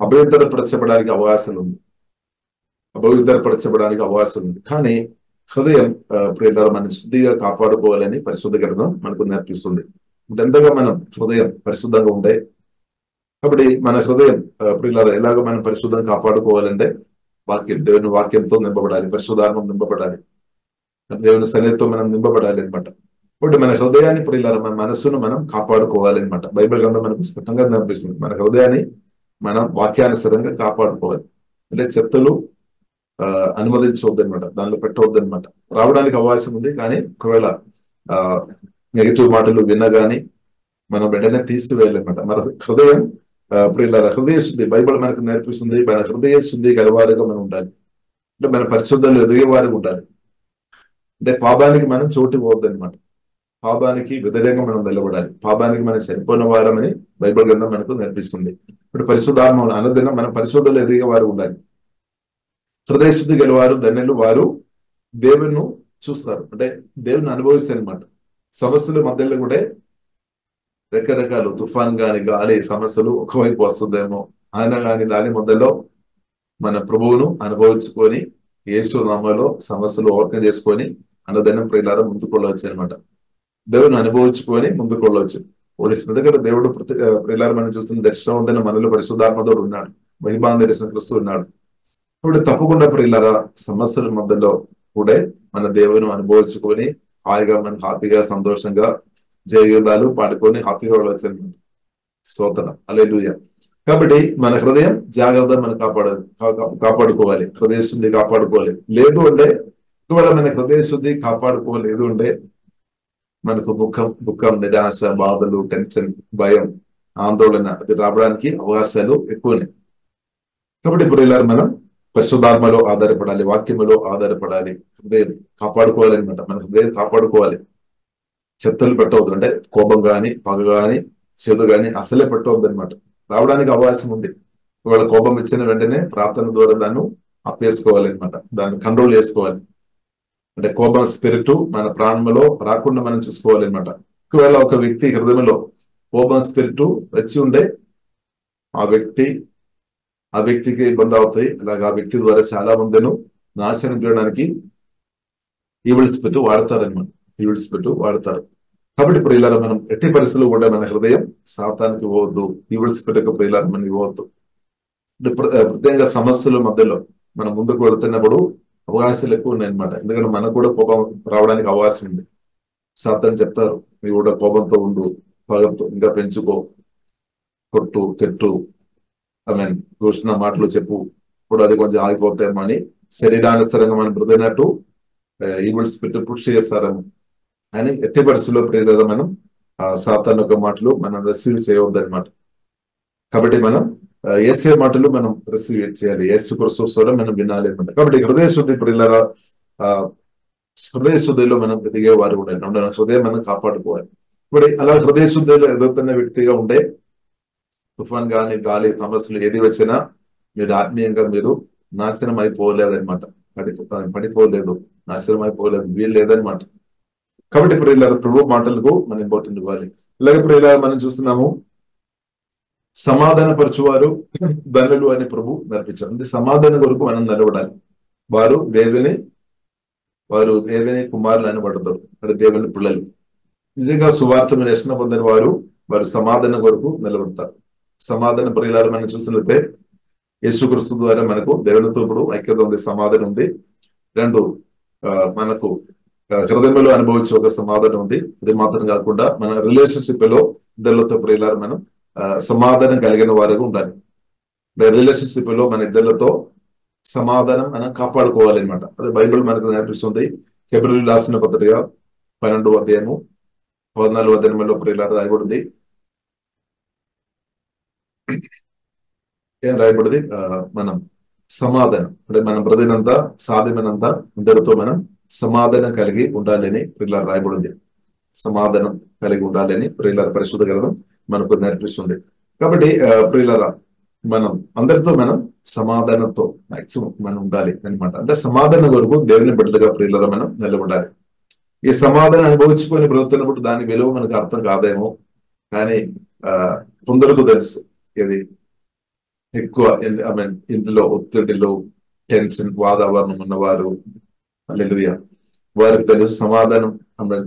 అభ్యంతరపరచబడానికి అవకాశం ఉంది, అపవిత్రపరచబడానికి అవకాశం ఉంది. కానీ హృదయం ప్రియులారా మనం శుద్ధిగా కాపాడుకోవాలని పరిశుద్ధ గ్రంథం మనకు నేర్పిస్తుంది. ఎంతగా మనం హృదయం పరిశుద్ధంగా ఉంటే, కాబట్టి మన హృదయం ప్రియులారా ఎలాగో మనం పరిశుద్ధంగా కాపాడుకోవాలంటే వాక్యం, దేవుని వాక్యంతో నింపబడాలి, పరిశుద్ధాత్మం నింపబడాలి, దేవుని సన్నిధితో మనం నింపబడాలి అనమాట. కాబట్టి మన హృదయాన్ని ప్రియులారా మన మనస్సును మనం కాపాడుకోవాలి అనమాట. బైబిల్ గ్రంథం మనకు స్పష్టంగా నేర్పిస్తుంది మన హృదయాన్ని మనం వాక్యానుసరంగా కాపాడుకోవాలి. అంటే చెత్తలు అనుమతించవద్దు అనమాట, దానిలో పెట్టవద్దు అనమాట. రావడానికి అవకాశం ఉంది, కానీ ఒకవేళ నెగిటివ్ మాటలు వినగాని మనం వెంటనే తీసివేయాలన్నమాట. మన హృదయం ప్రియులారా హృదయ శుద్ధి బైబిల్ మనకు నేర్పిస్తుంది. మన హృదయ శుద్ధి గలవారుగా మనం ఉండాలి, అంటే మన పరిశుద్ధంలో ఎదిగేవారుగా ఉండాలి. అంటే పాపానికి మనం చోటు ఇవ్వద్దు అనమాట. పాపానికి వ్యతిరేకంగా మనం నిలబడాలి, పాపానికి మనం సరిపోయిన వారమని బైబిల్ గ్రంథం మనకు నేర్పిస్తుంది. ఇప్పుడు పరిశుద్ధాత్మ అనుదినం మనం పరిశుద్ధంలో ఎదిగే వారు ఉండాలి. హృదయ శుద్ధి గలవారు ధన్యులు, వారు దేవుని చూస్తారు, అంటే దేవుని అనుభవిస్తారు అనమాట. సమస్యల మధ్యలో కూడా రకరకాలు తుఫాన్ గాని గాలి సమస్యలు ఒకవైపు వస్తుందేమో, ఆయన కానీ దాని మధ్యలో మన ప్రభువును అనుభవించుకొని యేసు నామములో సమస్యలు ఓవర్కమ్ చేసుకొని అనుదినం ప్రియులారా ముందుకొళ్ళవచ్చు అనమాట. దేవుని అనుభవించుకొని ముందుకొళ్ళవచ్చు. పోలీసు ఎందుకంటే దేవుడు ప్రియులారా మనం చూస్తున్న దర్శనం ఉందని మనలో పరిశుద్ధాత్మతోడు ఉన్నాడు, మహిమా దర్శన క్రీస్తు ఉన్నాడు. ఇప్పుడు తప్పకుండా ప్రియులారా సమస్యల మధ్యలో కూడా మన దేవుని అనుభవించుకొని హాయిగా మనం హ్యాపీగా సంతోషంగా జయగీతాలు పాడుకొని హ్యాపీగా వెళ్ళవచ్చు. స్తోత్రం, హల్లెలూయా. కాబట్టి మన హృదయం జాగ్రత్త మనం కాపాడుకోవాలి, హృదయ శుద్ధి కాపాడుకోవాలి. లేదు అంటే ఒకవేళ మన హృదయ శుద్ధి కాపాడుకోలేదు అంటే మనకు దుఃఖం, నిరాశ, బాధలు, టెన్షన్, భయం, ఆందోళన అది రావడానికి అవకాశాలు ఎక్కువనే. కాబట్టి ఇప్పుడు ఇలా మనం పరిశుద్ధాత్మలో ఆధారపడాలి, వాక్యములో ఆధారపడాలి, హృదయం కాపాడుకోవాలి అనమాట. మన హృదయం కాపాడుకోవాలి, చెత్తలు పెట్టవద్దు, అంటే కోపం కానీ పగ కానీ చెడు కానీ అసలే పెట్టవద్దు అనమాట. రావడానికి అవకాశం ఉంది. ఒకవేళ కోపం ఇచ్చిన వెంటనే ప్రార్థన ద్వారా దాన్ని ఆపేసుకోవాలి అనమాట, దాన్ని కంట్రోల్ చేసుకోవాలి. అంటే కోపం స్పిరిట్ మన ప్రాణంలో రాకుండా మనం చూసుకోవాలి అనమాట. ఒకవేళ ఒక వ్యక్తి హృదయంలో కోపం స్పిరిట్ వచ్చి ఉంటే ఆ వ్యక్తికి ఇబ్బంది అవుతాయి. అలాగే ఆ వ్యక్తి ద్వారా చాలా మందిను నాశనం చేయడానికి ఈవిల్ స్పిరిట్ వాడతారనమాట, ఈవిల్ స్పిరిట్ వాడతారు. కాబట్టి ఇప్పుడు ఇలా మనం ఎట్టి పరిస్థితుల్లో కూడా మన హృదయం సాతానికి ఇవ్వవద్దు, ఈవిల్ స్పిరిట్ యొక్క ప్రియులారా మనం ఇవ్వవద్దు. ప్రత్యేకంగా సమస్యల మధ్యలో మనం ముందుకు వెళుతున్నప్పుడు అవకాశాలు ఎక్కువ ఉన్నాయి అనమాట. ఎందుకంటే మనకు కూడా కోపం రావడానికి అవకాశం ఉంది. సాతాను చెప్తారు, నువ్వు కూడా కోపంతో ఉండు, పగతో ఇంకా పెంచుకో, కొట్టు, తిట్టు, దూషణ మాటలు చెప్పు, ఇప్పుడు అది కొంచెం ఆగిపోతాయేమో అని శరీరానుసరంగా మనం బ్రతికినట్టు ఈవిల్ స్పిరిట్ పుష్ చేస్తారేమో అని ఎట్టి పరిస్థితుల్లో ప్రియులారా మనం సాతాను యొక్క మాటలు మనం రిసీవ్ చేయవద్దు అనమాట. కాబట్టి మనం యేసు మాటలు మనం రిసీవ్ చేయాలి, యేసు క్రీస్తు మనం వినాలి అనమాట. కాబట్టి హృదయ శుద్ధి ప్రియులారా హృదయ శుద్ధిలో మనం ఎదిగే వారు ఉండాలి, హృదయం మనం కాపాడుకోవాలి. ఇప్పుడు అలా హృదయ శుద్ధిలో ఎదుగుతున్న వ్యక్తిగా ఉంటే తుఫాన్ కానీ గాలి సమస్యలు ఏది వచ్చినా మీరు ఆత్మీయంగా మీరు నాశనం అయిపోలేదనమాట, పడిపోలేదు, నాశనం అయిపోలేదు, వీలు లేదనమాట. కాబట్టి ఇప్పుడు ఇలా ప్రభు మాటలకు మనం ఇంపార్టెంట్ ఇవ్వాలి. ఇలాగే ఇప్పుడు ఇలా మనం చూస్తున్నాము, సమాధాన పరచువారు ధనులు అని ప్రభు నేర్పించారు. అంటే సమాధానం కొరకు మనం నిలబడాలి. వారు దేవుని కుమారులు అని పడతారు, అంటే దేవుని పిల్లలు. నిజంగా సువార్తను రక్షణ పొందిన వారు సమాధానం కొరకు నిలబడతారు. సమాధాన ప్రియులారా మనం చూసినట్లయితే యేసుక్రీస్తు ద్వారా మనకు దేవునితో ఇప్పుడు ఐక్యత ఉంది, సమాధానం ఉంది. రెండు మనకు హృదయంలో అనుభవించే ఒక సమాధానం ఉంది. అది మాత్రం కాకుండా మన రిలేషన్షిప్ లో ఇద్దరితో ప్రియులారా మనం సమాధానం కలిగిన వారుగా ఉండాలి. రిలేషన్షిప్ లో మన ఇద్దరితో సమాధానం మనం కాపాడుకోవాలి అనమాట. అది బైబిల్ మనకు నేర్పిస్తుంది. హెబ్రీయులకు రాసిన పత్రిక 12వ అధ్యాయము 14వ వచనంలో ప్రియులారా రాయబడింది, ఏం రాయబడింది? మనం సమాధానం అంటే మనం ప్రతినంతా సాధ్యమైనంత అందరితో మనం సమాధానం కలిగి ఉండాలని ప్రియులారా రాయబడింది. సమాధానం కలిగి ఉండాలని ప్రియులారా పరిశుద్ధ గ్రంథం మనకు నేర్పిస్తుంది. కాబట్టి ప్రియులారా మనం అందరితో మనం సమాధానంతో మాక్సిమం మనం ఉండాలి అనమాట. అంటే సమాధానం వరకు దేవుని బిడ్డలుగా ప్రియులారా మనం నిలబడాలి. ఈ సమాధానం అనుభవించుకొని బ్రతుకుతున్నప్పుడు దాని విలువ మనకు అర్థం కాదేమో, కానీ కొందరకు తెలుసు ఇది ఎక్కువ ఇంట్లో ఒత్తిడిలో టెన్షన్ వాతావరణం ఉన్నవారు హల్లెలూయా వారికి తెలుసు సమాధానం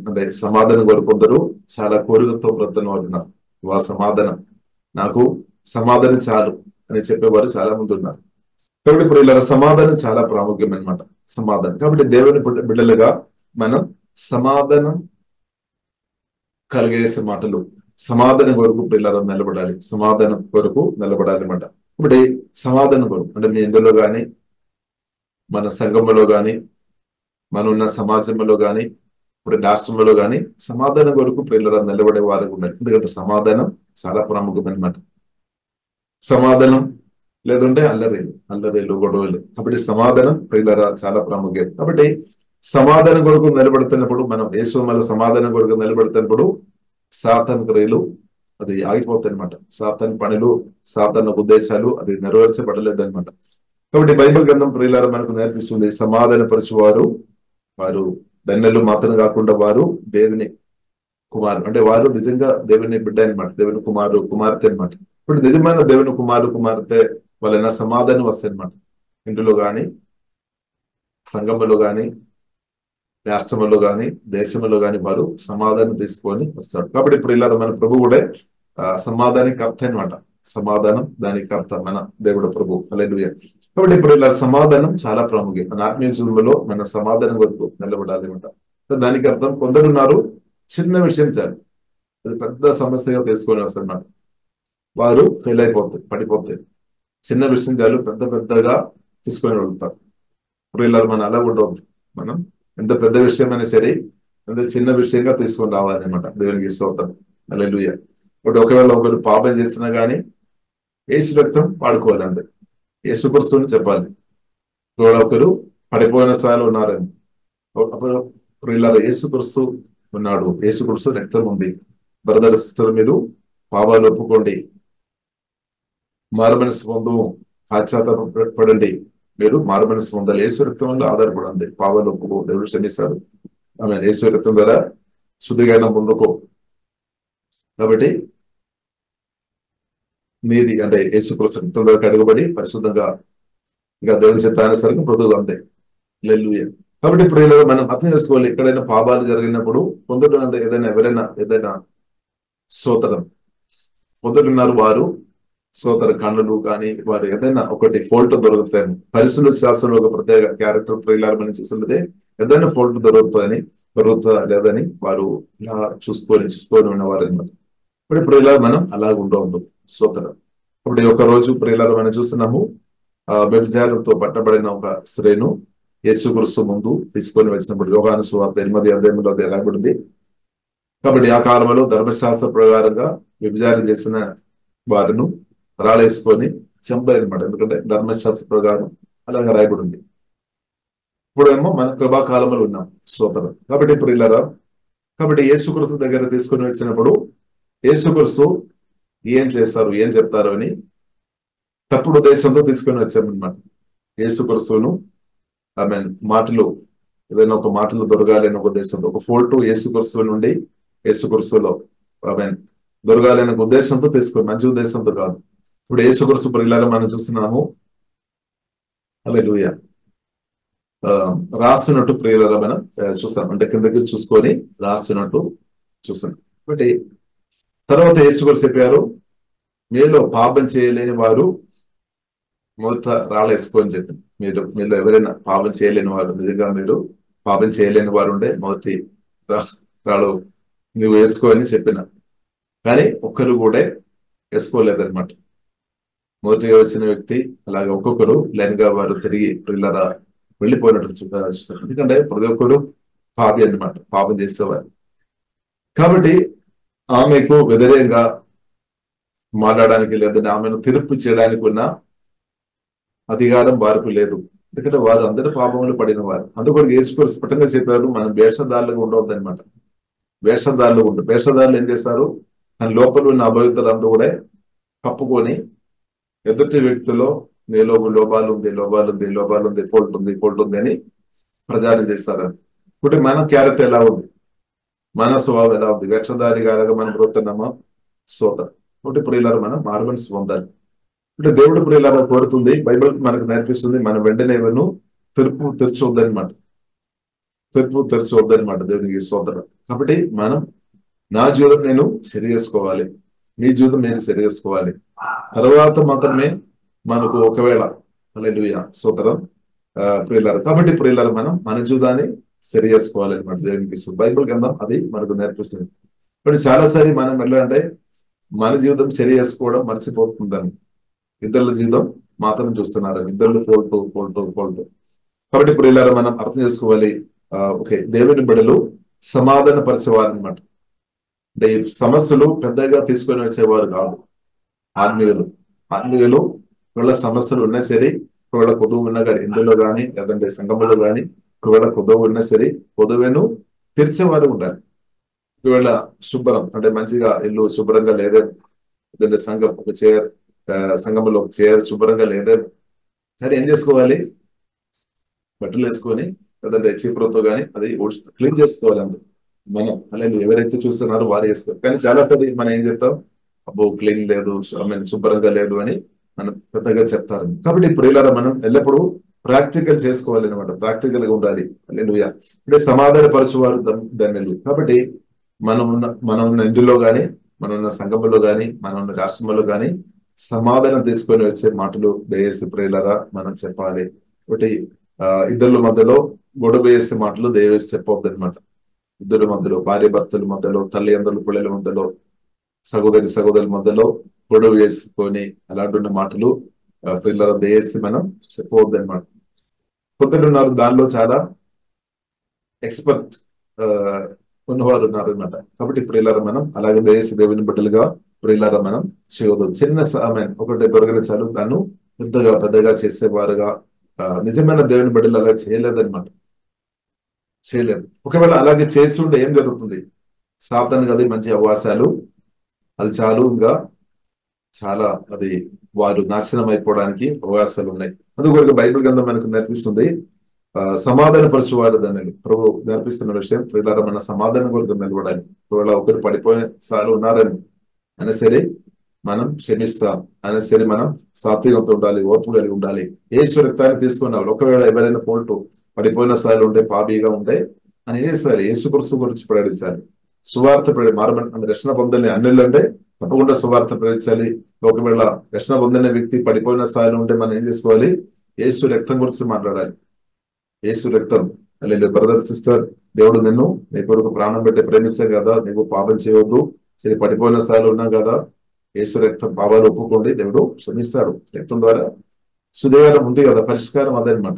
అంటే సమాధానం కొరకు కొందరు చాలా కోరికతో బ్రతున్న వారు ఉన్నారు. సమాధానం నాకు సమాధానం చాలు అని చెప్పేవారు చాలా మంది ఉన్నారు. కాబట్టి ఇప్పుడు ఇలా సమాధానం చాలా ప్రాముఖ్యం అనమాట. సమాధానం కాబట్టి దేవుని బిడ్డలుగా మనం సమాధానం కలిగేసే మాటలు సమాధానం కొరకు పిల్లలు నిలబడాలి. సమాధానం కొరకు నిలబడాలి అనమాట. ఇప్పుడు సమాధానం కొరకు అంటే మీ ఇందులో గాని మన సంఘంలో గాని మన ఉన్న సమాజంలో గాని ఇప్పుడు రాష్ట్రంలో గాని సమాధానం కొరకు పిల్లలు నిలబడే వారు ఉండాలి. ఎందుకంటే సమాధానం చాలా ప్రాముఖ్యం అనమాట. సమాధానం లేదంటే అల్లరేలు గొడవలు. కాబట్టి సమాధానం ప్రియులరా చాలా ప్రాముఖ్యం. కాబట్టి సమాధానం కొరకు నిలబడుతున్నప్పుడు మనం యేసు మళ్ళీ సమాధానం కొరకు నిలబడుతున్నప్పుడు సాతాను క్రియలు అది ఆగిపోతాయి అనమాట. సాతాను పనులు సాతాను ఉద్దేశాలు అది నెరవేర్చబడలేదు అనమాట. కాబట్టి బైబిల్ గ్రంథం ప్రియులారా మనకు నేర్పిస్తుంది సమాధాన పరచువారు వారు ధన్యులు మాత్రం కాకుండా వారు దేవుని కుమారు అంటే వారు నిజంగా దేవుని బిడ్డ అనమాట. దేవుని కుమార్తె అనమాట. ఇప్పుడు నిజమైన దేవుని కుమార్తె వలన సమాధానం వస్తాయి అనమాట. ఇంటిలో గాని సంఘంలో గాని రాష్ట్రంలో గాని దేశంలో గాని వారు సమాధానం తీసుకొని వస్తాడు. కాబట్టి ఇప్పుడు ఇలా మన ప్రభు కూడా సమాధానికి కర్త అనమాట. సమాధానం దానికి కర్త మన దేవుడు ప్రభు హల్లెలూయా. కాబట్టి ఇప్పుడు ఇలా సమాధానం చాలా ప్రాముఖ్యం. మన ఆత్మీయ జీవితంలో మన సమాధానం వరకు నిలబడాలి అనమాట. దానికి అర్థం కొందరున్నారు చిన్న విషయం చాలు అది పెద్ద సమస్యగా తీసుకొని వస్తున్నారు. వారు ఫెయిల్ అయిపోతారు, పడిపోతారు. చిన్న విషయం చాలు పెద్దగా తీసుకొని వెళ్తారు. ఇప్పుడు ఇలా మనం అలా ఉండవద్దు. మనం ఎంత పెద్ద విషయమైనా సరే ఎంత చిన్న విషయంగా తీసుకొని రావాలన్నమాట. దేవునికి స్తోత్రం హల్లెలూయా. ఇప్పుడు ఒకవేళ ఒకరు పాపం చేసినా గానీ యేసు రక్తం వాడుకోవాలి. అంతే యేసుక్రీస్తుని చెప్పాలి. ఒకరు పడిపోయిన స్థాయిలో ఉన్నారని అప్పుడు ఇలా యేసుక్రీస్తు ఉన్నాడు, యేసుక్రీస్తు రక్తం ఉంది. బ్రదర్ సిస్టర్ మీరు పాపాలు ఒప్పుకోండి, మారుమనసు పొందు, పశ్చాత్తాపడండి. మీరు మారుమనసు పొందాలి. యేసు రక్తంలో ఆధారపడండి. పాపాలు ఒప్పుకో, దేవుడు క్షమిస్తాడు. ఆమె యేసు రక్తం ద్వారా శుద్ధిగానం పొందుకో. కాబట్టి నీది అంటే యేసుక్రీస్తు రక్తం ద్వారా కడుగబడి పరిశుద్ధంగా ఇంకా దేవుని చిత్తానుసారంగా బ్రతుకు అంతే. హల్లెలూయా. కాబట్టి ఇప్పుడు మనం అర్థం చేసుకోవాలి. ఎక్కడైనా పాపాలు జరిగినప్పుడు కొందరు అంటే ఏదైనా సోదరం కొందరున్నారు వారు సోదర కన్నులు కానీ వారు ఏదైనా ఒకటి ఫోల్ట్ దొరుకుతాయి. పరిశుద్ధ శాస్త్రంలో ఒక ప్రత్యేక క్యారెక్టర్ ప్రియులారు మనం చూస్తుంటే ఏదైనా ఫోల్ట్ దొరుకుతా లేదని వారు ఇలా చూసుకొని ఉన్నవారు అనమాట. ఇప్పుడు ఇలా మనం అలాగ ఉండవద్దు సోదరం. ఇప్పుడు ఒక రోజు ప్రియులారు మనం చూస్తున్నాము వ్యభిచారంతో పట్టబడిన ఒక స్త్రీను యేసుక్రీస్తు ముందు తీసుకొని వచ్చినప్పుడు యోహాను సువార్త 8వ అధ్యాయంలో అది రాయబడింది. కాబట్టి ఆ కాలంలో ధర్మశాస్త్ర ప్రకారంగా వ్యభిచారం చేసిన వారిను రాళేసుకొని చంపారనమాట. ఎందుకంటే ధర్మశాస్త్ర ప్రకారం అలాగే రాయబడింది. ఇప్పుడేమో మన కృపాకాలంలో ఉన్నాం స్తోత్రం. కాబట్టి ఇప్పుడు ఇలా కాబట్టి యేసుక్రీస్తు దగ్గర తీసుకొని వచ్చినప్పుడు యేసుక్రీస్తు ఏం చేస్తారు ఏం చెప్తారు అని తప్పుడు ఉద్దేశంతో తీసుకొని వచ్చామన్నమాట. యేసుక్రీస్తును మాటలు ఏదైనా ఒక మాటలు దొరకాలి అనే ఉద్దేశంతో ఒక ఫోల్టు యేసుక్రీస్తు నుండి యేసుక్రీస్తులో దొరకాలి అనే ఉద్దేశంతో తీసుకొని మంచి ఉద్దేశంతో కాదు. ఇప్పుడు యేసుక్రీస్తు ప్రియులారా మనం చూస్తున్నాము హల్లెలూయా రాస్తున్నట్టు ప్రియులారా మనం చూస్తాం. అంటే కిందకి చూసుకొని రాస్తున్నట్టు చూస్తాం. కాబట్టి తర్వాత యేసుక్రీస్తు చెప్పారు మీలో పాపం చేయలేని వారు మొదట రాళ్ళేసుకొని చెప్పి మీలో ఎవరైనా పాపం చేయలేని వారు నిజంగా మీరు పాపం చేయలేని వారు ఉండే మొదటి రాళ్ళు నువ్వు వేసుకో అని చెప్పిన కానీ ఒక్కరు కూడా వేసుకోలేదన్నమాట. మొదటిగా వచ్చిన వ్యక్తి అలాగే ఒక్కొక్కరు లైన్గా వారు తిరిగి పిల్లరా వెళ్ళిపోయినట్టు చూస్తారు. ఎందుకంటే ప్రతి ఒక్కరు పాపి అన్నమాట, పాపం చేసేవారు. కాబట్టి ఆమెకు వ్యతిరేకంగా మాట్లాడడానికి లేదంటే ఆమెను తీర్పు చేయడానికి ఉన్న అధికారం వారికి లేదు. ఎందుకంటే వారు అందరి పాపములు పడిన వారు. అందుకొరకు యేసుక్రీస్తు స్పష్టంగా చెప్పారు, మనం వేషధారులుగా ఉండవద్దు అనమాట. వేషధారులు ఏం చేస్తారు, తన లోపల ఉన్న అభవితులంతా కూడా కప్పుకొని ఎదుటి వ్యక్తిలో నీలో లోపాలు ఉంది, ఫోల్ట్ ఉంది అని ప్రచారం చేస్తారని. ఇప్పుడు మన క్యారెక్టర్ ఎలా ఉంది, మన స్వభావం ఎలా ఉంది, వేషధారిగా మనం బ్రతుకుతున్నామా సోదరు. కాబట్టి ప్రియులారా మనం మార్గన్స్ పొందాలి. అంటే దేవుడు ప్రియులారా కోరుతుంది, బైబిల్ మనకు నేర్పిస్తుంది, మనం వెంటనే తెరచొద్దనమాట దేవునికి సోదరు. కాబట్టి మనం నా జీవితం నేను సరి చేసుకోవాలి, మీ జీవితం నేను సరి చేసుకోవాలి. తర్వాత మాత్రమే మనకు ఒకవేళ హల్లెలూయా సోదరం ప్రియులారా. కాబట్టి ప్రియులారా మనం మన జీవితాన్ని సరి చేసుకోవాలి అనమాట దేవునికి. బైబిల్ గ్రంథం అది మనకు నేర్పిస్తుంది. ఇప్పుడు చాలాసారి మనం ఎట్లా అంటే మన జీవితం సరి చేసుకోవడం మర్చిపోతుందని, ఇద్దరుల జీవితం మాత్రం చూస్తున్నారని, ఇద్దరు ఫోల్ట్. కాబట్టి ప్రియులారా మనం అర్థం చేసుకోవాలి, ఓకే దేవుని బిడ్డలు సమాధాన పరిచేవారనమాట. అంటే ఈ సమస్యలు పెద్దగా తీసుకొని వచ్చేవారు కాదు ఆత్మీయులు. ఒకవేళ సమస్యలు ఉన్నా సరే, ఒకవేళ కొదువు ఉన్నా కానీ ఇందులో కానీ లేదంటే సంఘంలో కానీ ఒకవేళ కొదువు ఉన్నా సరే కొదువును తీర్చేవారు ఉండాలి. ఒకవేళ శుభ్రం అంటే మంచిగా ఇల్లు శుభ్రంగా లేదంటే సంఘంలో ఒక చైర్ శుభ్రంగా లేదేమో, కానీ ఏం చేసుకోవాలి, బట్టలు వేసుకొని లేదంటే చీపురతో కానీ అది క్లీన్ చేసుకోవాలి. అందుకు మనం అలాగే ఎవరైతే చూస్తున్నారో వారు చేసుకోవాలి. కానీ చాలా సార్లు మనం ఏం చెప్తాం, అబ్బో క్లీన్ లేదు, శుభ్రంగా లేదు అని మనం పెద్దగా చెప్తారు. కాబట్టి ప్రియులారా మనం ఎల్లప్పుడూ ప్రాక్టికల్ చేసుకోవాలి అనమాట, ప్రాక్టికల్ గా ఉండాలి. హల్లెలూయా. అంటే సమాధానపరచువారు ధన్యులు. కాబట్టి మనం ఉన్న ఇంటిలో కానీ, మనం ఉన్న సంఘంలో కానీ, మనం ఉన్న రాష్ట్రంలో కానీ సమాధానం తీసుకొని వచ్చే మాటలు దయచేసి ప్రియులారా మనం చెప్పాలి. ఒకటి ఇద్దరు మధ్యలో గొడవ వేసే మాటలు దయచేసి చెప్పవద్దు అనమాట. ఇద్దరు మధ్యలో, భార్య భర్తల మధ్యలో, తల్లిదండ్రుల పిల్లల మధ్యలో, సహోదరుల మధ్యలో గొడవ వేసుకొని అలాంటి మాటలు పిల్లల దయచేసి మనం చెప్పవద్దు అనమాట. కొందరు ఉన్నారు దానిలో చాలా ఎక్స్పర్ట్ ఉన్నవారు ఉన్నారు అనమాట. కాబట్టి ప్రియులారా మనం అలాగే దయచేసి దేవుని బిడ్డలుగా ప్రియులారా మనం చేయవద్దు. చిన్న సమయం ఒకటి దొరకని చాలు దాన్ని పెద్దగా చేసేవారుగా నిజమైన దేవుని బిడ్డలు అలా చేయలేదన్నమాట, చేయలేదు. ఒకవేళ అలాగే చేస్తుంటే ఏం జరుగుతుంది, సాతాను అది మంచి అవకాశాలు అది చాలు, ఇంకా చాలా అది వారు నాశనం అయిపోవడానికి అవకాశాలు ఉన్నాయి. అందుకొరకు బైబిల్ గ్రంథం మనకు నేర్పిస్తుంది సమాధానపరచువారు ధన్యులు. ప్రభు నేర్పిస్తున్న విషయం ప్రియులారా మన సమాధానం కొరకు నిలబడాలి. ఒకవేళ ఒకరు పడిపోయిన సార్లు ఉన్నారని అయినా సరే మనం క్షమిస్తాం, అయినా సరే మనం సాత్వికంతో ఉండాలి, ఓర్పు కలిగి ఉండాలి. యేసు రక్తాన్ని తీసుకున్నాడు. ఒకవేళ ఎవరైనా పడిపోయిన స్థాయిలో ఉంటే, పాపిగా ఉంటే అని ఏం చేస్తారు, యేసుక్రీస్తు గురించి ప్రకటించాలి, సువార్త రక్షణ పొందని అన్యులు అంటే తప్పకుండా సువార్త ప్రకటించాలి. ఒకవేళ రక్షణ పొందిన వ్యక్తి పడిపోయిన స్థాయిలో ఉంటే మనం ఏం చేసుకోవాలి, యేసు రక్తం గురించి మాట్లాడాలి. యేసు రక్తం അല്ലെങ്കിൽ బ్రదర్ సిస్టర్, దేవుడు నిన్ను నీ కొరకు ప్రాణం పెట్టి ప్రేమించావు కదా, నీవు పాపం చేయవద్దు, సరే పడిపోయిన స్థాయిలో ఉన్నాం కదా, యేసు రక్తం పాపాలు ఒప్పుకోండి, దేవుడు క్షమిస్తాడు. రక్తం ద్వారా సుదేహారం ఉంది కదా, పరిష్కారం అదనమాట.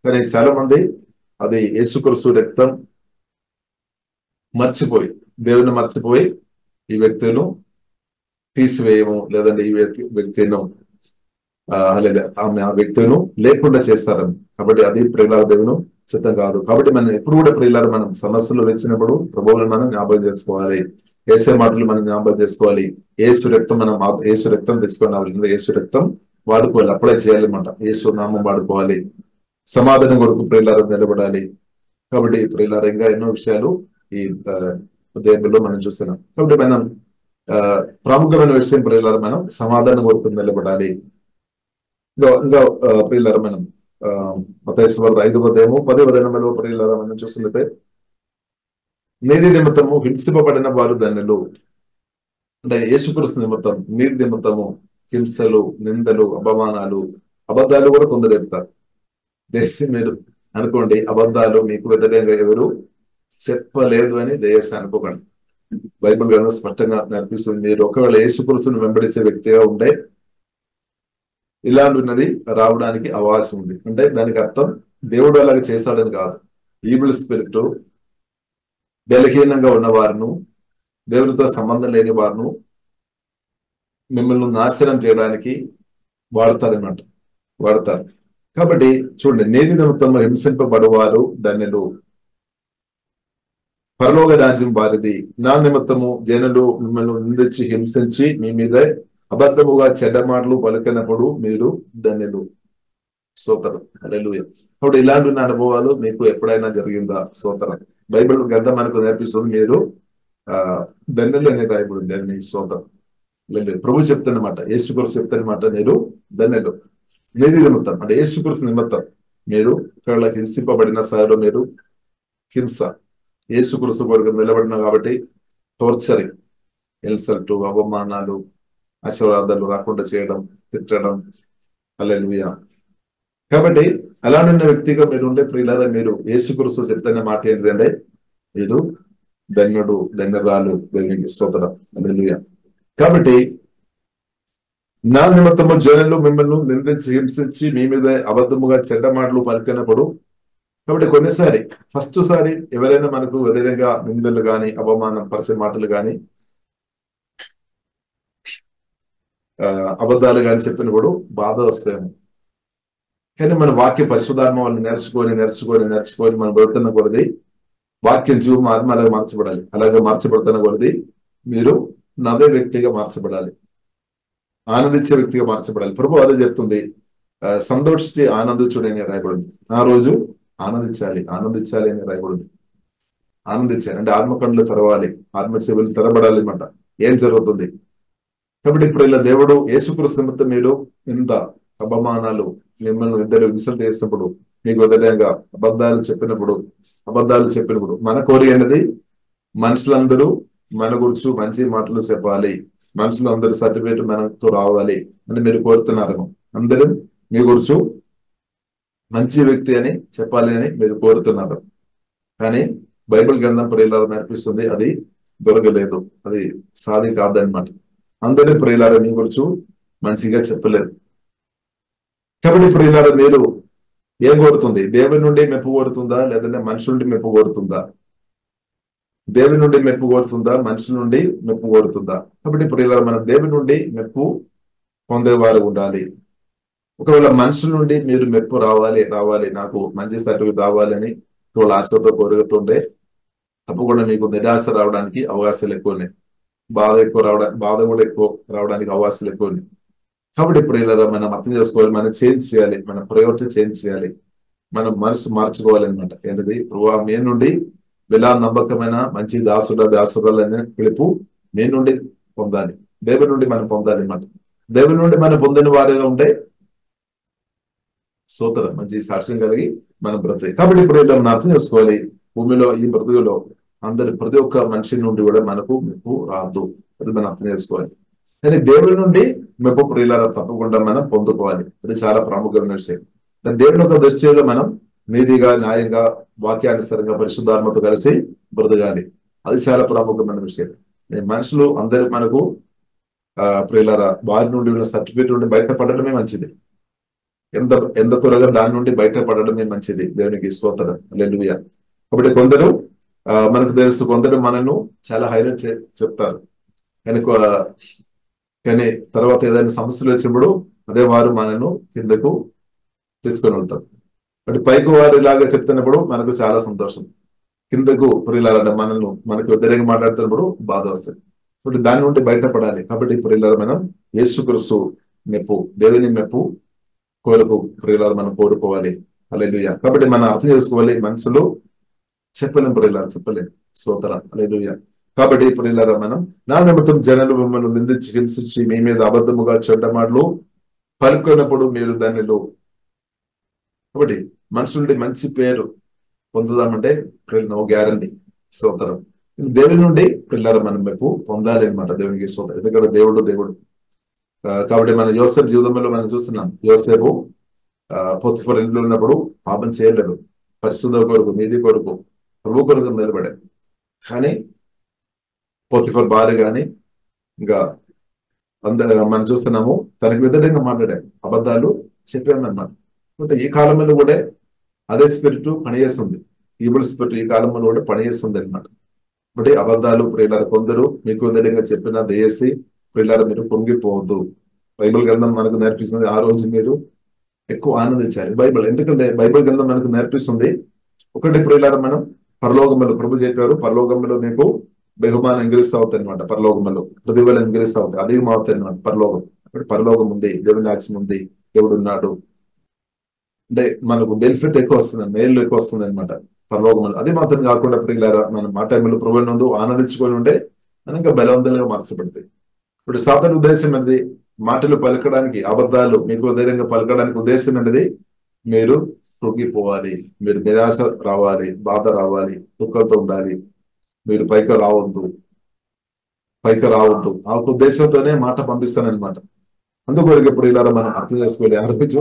కానీ చాలా మంది అది యేసుక్రీస్తు రక్తం మర్చిపోయి, దేవుని మర్చిపోయి ఈ వ్యక్తులను తీసివేయము, లేదంటే ఈ వ్యక్తిను ఆ వ్యక్తులను లేకుండా చేస్తారని. కాబట్టి అది ప్రియులార దేవుని చిత్తం కాదు. కాబట్టి మనం ఎప్పుడు కూడా ప్రియులార మనం సమస్యలు వచ్చినప్పుడు ప్రభువులను మనం జ్ఞాపకం చేసుకోవాలి, ఏసే మాటలు మనం జ్ఞాపకం చేసుకోవాలి. యేసు రక్తం యేసు రక్తం తెచ్చుకోవాలి, యేసు రక్తం వాడుకోవాలి, అప్లై చేయాలన్నమాట. యేసు నామం వాడుకోవాలి, సమాధానం కొరకు ప్రియులార నిలబడాలి. కాబట్టి ప్రియులార ఇంకా ఎన్నో విషయాలు ఈ దేవుల్లో మనం చూస్తున్నాం. కాబట్టి మనం ప్రాముఖ్యమైన విషయం ప్రియులార మనం సమాధానం కొరకు నిలబడాలి. ఇంకా ప్రియులార మనం మత్తయి సువార్త 5:10 ప్రియులార మనం చూస్తున్నట్లయితే, నీతి నిమిత్తము హింసింపబడిన వారు ధన్యులు. అంటే యేసుక్రీస్తు నిమిత్తం నీతి నిమిత్తము హింసలు, నిందలు, అపమానాలు, అబద్ధాలు కూడా కొందరు చెప్తారు. దయచేసి మీరు అనుకోండి, అబద్ధాలు మీకు వ్యతిరేకంగా ఎవరు చెప్పలేదు అని దయచేసి అనుకోకండి. బైబిల్ గ్రంథం స్పష్టంగా నేర్పిస్తుంది. మీరు ఒకవేళ యేసుక్రీస్తును వెంబడించే వ్యక్తిగా ఉంటే ఇలాంటిది రావడానికి అవకాశం ఉంది. అంటే దానికి అర్థం దేవుడు అలాగ చేస్తాడని కాదు. ఈవిల్ స్పిరిట్ బలహీనంగా ఉన్న వారిను, దేవునితో సంబంధం లేని వారిను మిమ్మల్ని నాశనం చేయడానికి వాడతారన్నమాట, వాడతారు. కాబట్టి చూడండి, నీతి నిమిత్తం హింసింపబడువారు ధన్యులు, పరలోక రాజ్యం వారిది. నా నిమిత్తము జనులు మిమ్మల్ని నిందించి హింసించి మీ మీద అబద్ధముగా చెడ్డ మాటలు పలికినప్పుడు మీరు ధన్యులు. స్తోత్రం, హల్లెలూయా. కాబట్టి ఇలాంటి అనుభవాలు మీకు ఎప్పుడైనా జరిగిందా? స్తోత్రం. బైబిల్ గ్రంథం మనకు నేర్పిస్తుంది, మీరు ధన్యులు అని రాయబడింది. అని స్తోత్రం, హల్లెలూయా. ప్రభు చెప్తున్నమాట, యేసుక్రీస్తు చెప్తున్నమాట, మీరు ధన్యులు. నీతి నిమిత్తం అంటే యేసుక్రీస్తు నిమిత్తం మీరు ఒకవేళ హింసింపబడిన స్థాయిలో మీరు హింస యేసుక్రీస్తు కొరకు నిలబడిన కాబట్టి టార్చరింగ్, ఇన్సల్ట్, అవమానాలు, ఆశీర్వాదాలు రాకుండా చేయడం, తిట్టడం, హల్లెలూయా. కాబట్టి అలాంటి వ్యక్తిగా మీరు ఉండే ప్రియులారా, మీరు యేసుక్రీస్తు చెప్తున్న మాట ఏంటంటే మీరు ధన్యుడు, ధన్యురాలు, దేవునికి స్తోత్రం, హల్లెలూయా. కాబట్టి నా నిమిత్తము జనులు మిమ్మల్ని నిందించి హింసించి మీ మీద అబద్ధముగా చెడ్డ మాటలు పలికినప్పుడు, కాబట్టి కొన్నిసారి ఫస్ట్ సారి ఎవరైనా మనకు వ్యతిరేకంగా నిందలు గాని అవమానం పరిచే మాటలు గాని అబద్ధాలు గాని చెప్పినప్పుడు బాధ వస్తాయేమో. కానీ మన వాక్య పరిశుద్ధాత్మ వాళ్ళు నేర్చుకొని మనం పెడుతున్న కొలది వాక్యం జీవం ఆత్మలాగా మార్చబడాలి. అలాగే మార్చబడుతున్న కొలది మీరు నవ్వే వ్యక్తిగా మార్చబడాలి, ఆనందించే వ్యక్తిగా మార్చబడాలి. ప్రభు అదే చెప్తుంది, సంతోషించి ఆనందించుడు అని రాయబడింది. ఆ రోజు ఆనందించాలి అని రాయబడింది. ఆనందించాలి అంటే ఆత్మకండ్లు తెరవాలి, ఆత్మ చెవులు తెరబడాలి అన్నమాట. ఏం జరుగుతుంది? కాబట్టి ఇప్పుడు ఇలా దేవుడు యేసుక్రీస్తు నిమిత్తం మీరు ఇంత అపమానాలు, మిమ్మల్ని ఇద్దరు ఇన్సల్ట్ చేసినప్పుడు, మీకు వ్యతిరేకంగా అబద్ధాలు చెప్పినప్పుడు మన కోరిక అనేది మనుషులందరూ మన గురించి మంచి మాటలు చెప్పాలి, మనుషులు అందరూ సర్టిఫికేట్ మనతో రావాలి అని మీరు కోరుతున్నారు. అందరూ మీ గురించి మంచి వ్యక్తి అని చెప్పాలి అని మీరు కోరుతున్నారు. కానీ బైబిల్ గ్రంథం ప్రియులారా నేర్పిస్తుంది అది దొరకలేదు, అది సాధి కాదనమాట. అందరి ప్రియులారా మీ గురించి మంచిగా చెప్పలేదు. కాబట్టి ప్రియులారా మీరు ఏం కోరుతుంది? దేవుని నుండి మెప్పు కోరుతుందా, లేదంటే మనుషుల నుండి మెప్పు కోరుతుందా? దేవుని నుండి మెప్పు కోరుతుందా, మనుషుల నుండి మెప్పు కోరుతుందా? కాబట్టి ప్రియులారా మనం దేవుని నుండి మెప్పు పొందేవారు ఉండాలి. ఒకవేళ మనుషుల నుండి మీరు మెప్పు రావాలి నాకు మంచి సర్టిఫికేట్ రావాలి అని ఒకవేళ ఆశతో కోరుతుంటే తప్పకుండా మీకు నిరాశ రావడానికి అవకాశాలు ఎక్కువ ఉన్నాయి, బాధ కూడా ఎక్కువ రావడానికి అవకాశాలు ఎక్కువ ఉన్నాయి. కాబట్టి ఇప్పుడు ఇలా మనం అర్థం చేసుకోవాలి, మనం చేంజ్ చేయాలి, మన ప్రయారిటీ చేంజ్ చేయాలి, మనం మనసు మార్చుకోవాలి అనమాట. ఏంటిది? ప్రభు మీ నుండి విలా నమ్మకమైన మంచి దాసురాలని పిలుపు మీ నుండి పొందాలి, దేవుని నుండి మనం పొందాలి అనమాట. దేవుని నుండి మనం పొందిన వారిగా ఉంటే స్తోత్రం, మంచి సాక్ష్యం కలిగి మనం బ్రతకాలి. కాబట్టి ఇప్పుడు ఇలా మనం అర్థం చేసుకోవాలి, భూమిలో ఈ బ్రతుకులో ప్రతి ఒక్క మనిషి నుండి కూడా మనకు మెప్పు రాదు, అది మనం అర్థం చేసుకోవాలి. కానీ దేవుని నుండి మెప్పు ప్రియులారా తప్పకుండా మనం పొందుకోవాలి, అది చాలా ప్రాముఖ్యమైన విషయం. దేవుని యొక్క దృష్టిలో మనం నీతిగా, న్యాయంగా, వాక్యానుసారంగా పరిశుద్ధాత్మతో కలిసి బ్రతకాలి, అది చాలా ప్రాముఖ్యమైన విషయం. మనుషులు అందరూ మనకు ప్రియులారా వారి నుండి ఉన్న సర్టిఫికేట్ నుండి బయటపడడమే మంచిది, ఎంత త్వరగా దాని నుండి బయటపడడమే మంచిది. దేవునికి స్తోత్రం, హల్లెలూయా. కాబట్టి కొందరు మనకు తెలుసు, కొందరు మనను చాలా హైలైట్ చెప్తారు, కానీ తర్వాత ఏదైనా సమస్యలు వచ్చినప్పుడు అదే వారు మనను కిందకు తీసుకొని వెళ్తారు. అంటే పైకి వారు ఇలాగా చెప్తున్నప్పుడు మనకు చాలా సంతోషం, కిందకు ప్రియులారా మనకు వ్యతిరేకంగా మాట్లాడుతున్నప్పుడు బాధ వస్తుంది. కాబట్టి దాని నుండి బయటపడాలి. కాబట్టి ప్రియులారా మనం యేసుక్రీస్తు మెప్పు, దేవుని మెప్పు ప్రియులారా మనం కోరుకోవాలి, హల్లెలూయా. కాబట్టి మనం అర్థం చేసుకోవాలి, మనుషులు చెప్పలేం ప్రియులారా, చెప్పలేం, స్తోత్రం, హల్లెలూయా. కాబట్టి ప్రియులారా మనం నా నిమిత్తం జనులు మిమ్మల్ని నిందించి హింసించి మీ మీద అబద్ధముగా చెడ్డ మాటలు పలుకున్నప్పుడు మీరు ధన్యులు. కాబట్టి మనుషుల మంచి పేరు పొందుదామంటే నో గ్యారంటీ, స్తోత్రం. దేవుని నుండి ప్రియులారా మనం మెప్పు పొందాలి అనమాట, దేవునికి స్తోత్రం. ఎందుకంటే దేవుడు కాబట్టి మన యోసేపు జీవితంలో మనం చూస్తున్నాం, యోసేపు పోతిఫర్ ఇంట్లో ఉన్నప్పుడు పాపం చేయలేదు, పరిశుద్ధ కొరకు, నీతి కొరకు, ప్రభు కొరకు నిలబడాడు. కానీ పోతిఫర్ భార్య కానీ ఇంకా మనం చూస్తున్నాము తనకు వ్యతిరేకంగా మాట్లాడాడు, అబద్ధాలు చెప్పాను అన్నమాట. అంటే ఈ కాలంలో కూడా అదే స్పిరిట్ పనిచేస్తుంది, ఈవిల్ స్పిరిట్ ఈ కాలంలో కూడా పనిచేస్తుంది అనమాట. కాబట్టి అబద్ధాలు ప్రియులారా కొందరు మీకు వ్యతిరేకంగా చెప్పిన దయచేసి పిల్లలు మీరు పొంగిపోవద్దు. బైబిల్ గ్రంథం మనకు నేర్పిస్తుంది ఆ రోజు మీరు ఎక్కువ ఆనందించాలి. బైబిల్ ఎందుకంటే బైబిల్ గ్రంథం మనకు నేర్పిస్తుంది ఒకటి ప్రియులారా, మనం పరలోకములో ప్రభు చెప్పారు, పరలోకములో మీకు బహుమానం ఎంగిరిస్తా అవుతాయి అనమాట. పరలోకములో ప్రతిఫలం ఎంగిరిస్తా అవుతాయి, అధికం అవుతాయి అనమాట. పరలోకం అక్కడ పరలోకం ఉంది, దేవుని రాజ్యం ఉంది, దేవుడు ఉన్నాడు. అంటే మనకు బెనిఫిట్ ఎక్కువ వస్తుంది, మేలు ఎక్కువ వస్తుంది అనమాట పరలోకములు. అది మాత్రం కాకుండా ప్రియులారా, మనం ఆ టైంలో ప్రభు నందు ఆనందించుకొని ఉంటే మనం ఇంకా బలవంతంగా మార్చబడతాయి. ఇప్పుడు సాధారణ ఉద్దేశం అనేది మాటలు పలకడానికి, అబద్ధాలు మీకు ధైర్యంగా పలకడానికి ఉద్దేశం అనేది మీరు కృంగిపోవాలి, మీరు నిరాశ రావాలి, బాధ రావాలి, దుఃఖంతో ఉండాలి, మీరు పైకి రావద్దు ఆ ఉద్దేశంతోనే మాట పంపిస్తానన్నమాట. అందుకొరకు ఇప్పుడు ఇలా మనం అర్థం చేసుకోవాలి. ఆ రోజు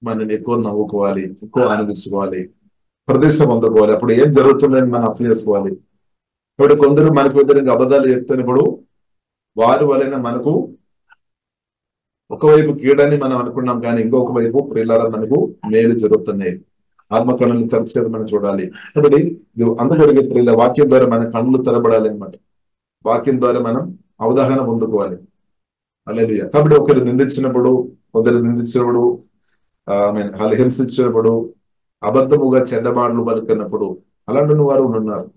మనం ఎక్కువ నవ్వుకోవాలి, ఎక్కువ ఆనందించుకోవాలి, ప్రదర్శన పొందుకోవాలి. అప్పుడు ఏం జరుగుతుందని మనం అర్థం చేసుకోవాలి. ఇప్పుడు కొందరు మనకు వ్యతిరేకంగా అబద్ధాలు చెప్తున్నప్పుడు వారి వలన మనకు ఒకవైపు కీడని మనం అనుకున్నాం, కానీ ఇంకొక వైపు ప్రియులారా మనకు మేలు జరుగుతున్నాయి. ఆత్మ కన్నులు తెరిచేది మనం చూడాలి. కాబట్టి అందుకొరకు ప్రియుల వాక్యం ద్వారా మన కన్నులు తెరబడాలి అనమాట. వాక్యం ద్వారా మనం అవగాహన పొందుకోవాలి. హల్లెలూయా. కాబట్టి ఒకరు నిందించినప్పుడు, కొందరు నిందించినప్పుడు, హింసించినప్పుడు, అబద్ధముగా చెడ్డమాటలు పలుకున్నప్పుడు, అలాంటి వారు ఉన్నారు.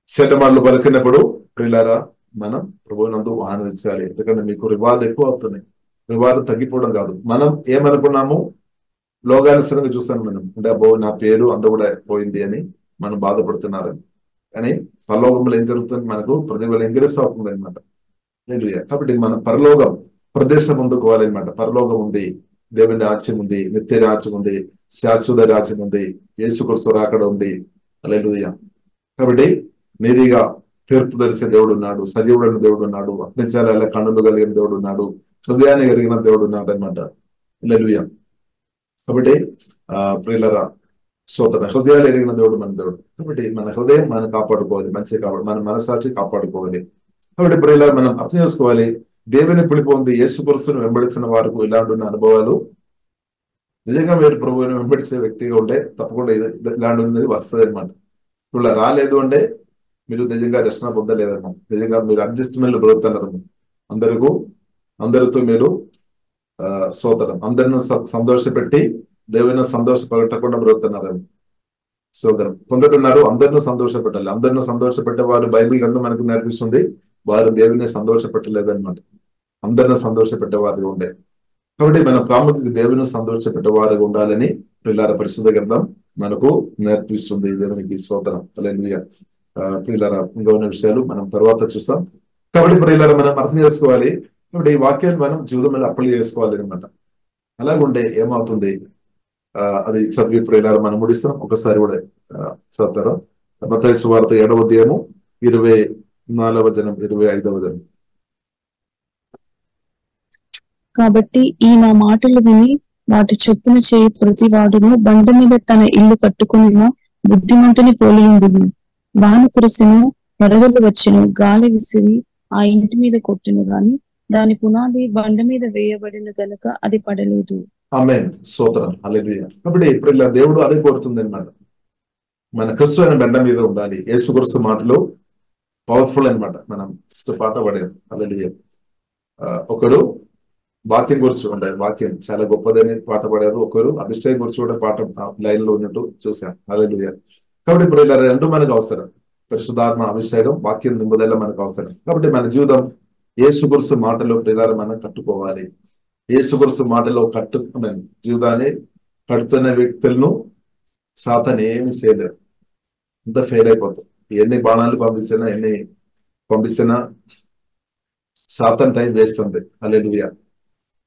చెడ్డమాటలు పలుకున్నప్పుడు ప్రియులారా మనం ప్రభువునందు ఆనందించాలి. ఎందుకంటే మీకు రివార్డ్ ఎక్కువ అవుతున్నాయి, రివార్డ్ తగ్గిపోవడం కాదు. మనం ఏమనుకున్నాము, లోకానుసరంగా చూస్తాను మనం, అంటే అబ్బో నా పేరు అంత కూడా పోయింది అని మనం బాధపడుతున్నారు. కానీ పరలోకంలో ఏం జరుగుతుంది, మనకు ప్రతిఫలం ఎంగిరిస్తా అవుతుంది అనమాట. కాబట్టి మనం పరలోకం ప్రదేశం పొందుకోవాలన్నమాట. పరలోకం ఉంది, దేవుని రాజ్యం ఉంది, నిత్య రాజ్యం ఉంది, శాశ్వత రాజ్యం ఉంది, యేసుక్రీస్తు రాకడ ఉంది. హల్లెలూయా. కాబట్టి నీతిగా తీర్పు ధరిచే దేవుడు ఉన్నాడు, సజీవుడైన దేవుడు ఉన్నాడు, అగ్నిచారాల కన్నులు కలిగిన దేవుడు ఉన్నాడు, హృదయాన్ని కలిగిన దేవుడు ఉన్నాడు అనమాట. హల్లెలూయా. కాబట్టి ప్రియులరా స్తోత్రం, హృదయాలు ఎరిగిన దేవుడు మన దేవుడు. కాబట్టి మన హృదయం మనం కాపాడుకోవాలి, మంచిగా కాపాడు, మన మనసాక్షి కాపాడుకోవాలి. కాబట్టి ప్రియులారా మనం అర్థం చేసుకోవాలి, దేవుని పిలుపు ఉంది. యేసుక్రీస్తును వెంబడించిన వారికి ఇలాంటి అనుభవాలు నిజంగా మీరు ప్రభువుని వెంబడించే వ్యక్తిగా ఉంటే తప్పకుండా ఇలాంటి వస్తుంది అనమాట. ఇలా రాలేదు అంటే మీరు నిజంగా రక్షణ పొందలేదమ్మా, నిజంగా మీరు అడ్జస్ట్మెంట్లు బ్రతుకుతున్నారు. అందరితో మీరు స్తోత్రం, అందరిని సంతోషపెట్టి దేవుని సంతోషపెట్టకుండా బ్రతుకుతున్నారని స్తోత్రం. కొందరున్నారు అందరిని సంతోషపెట్టాలి, అందరిని సంతోషపెట్టే వారు బైబిల్ గ్రంథం మనకు నేర్పిస్తుంది, వారు దేవుని సంతోషపెట్టలేదన్నమాట. అందరిని సంతోషపెట్టే వారిగా ఉండే. కాబట్టి మన ప్రాముఖ్యత దేవుని సంతోషపెట్టే వారిగా ఉండాలని ప్రియులార పరిశుద్ధ గ్రంథం మనకు నేర్పిస్తుంది. దేవునికి స్తోత్రం. హల్లెలూయా. ప్రియులారా ఇంకా ఉన్న విషయాలు మనం తర్వాత చూస్తాం. కాబట్టి ప్రియులారా మనం అర్థం చేసుకోవాలి. ఇప్పుడు ఈ వాక్యాన్ని మనం జీవితంలో అప్లై చేసుకోవాలి అనమాట. అలాగుంటే ఏమవుతుంది, అది చదివి ప్రియులారా మనం ముడిస్తాం. ఒకసారి కూడా చదువుతారు. మత్తయి సువార్త 7వ అధ్యాయము 24వ వచనం 25వ వచనం. కాబట్టి ఈ నా మాటలు విని వాటి చొప్పున చేయి ప్రతి వాడును బండ మీద తన ఇల్లు కట్టుకున్న బుద్ధిమంతుని పోలియుండును. వాన కురిసెను, వరదలు వచ్చెను, గాలి విసిరి ఆ ఇంటి మీద కొట్టెను, గాని దాని పునాది బండ మీద వేయబడిన గనుక అది పడలేదు. ఆమేన్. స్తోత్రం. హల్లెలూయా. కాబట్టి ఇప్పుడు ఇలా దేవుడు అదే కోరుతుంది అనమాట, మన క్రీస్తు అయిన బండ మీద ఉండాలి. యేసుక్రీస్తు మాటలు పవర్ఫుల్ అనమాట. మనం పాట పడాం. హల్లెలూయా. ఒకరు వాక్యం గురించి ఉండాలి, వాక్యం చాలా గొప్పదని పాట పాడారు. ఒకరు అభిషేకం గురించి కూడా పాట లైన్ లో ఉన్నట్టు చూసాం. హల్లెలూయా. కాబట్టి ఇప్పుడు ఇలా రెండు మనకు అవసరం, పరిశుద్ధాత్మ అభిషేకం, వాక్యం నింపుదల మనకు అవసరం. కాబట్టి మన జీవితం యేసుక్రీస్తు మాటలో ప్రియులారా మనం కట్టుకోవాలి. యేసుక్రీస్తు మాటలో జీవితాన్ని కడుతున్న వ్యక్తులను సాతాను ఏమి చేయలేరు, అంత ఫెయిల్ అయిపోతారు. ఎన్ని బాణాలు పంపించినా సాతాను టైం వేస్తుంది. హల్లెలూయా.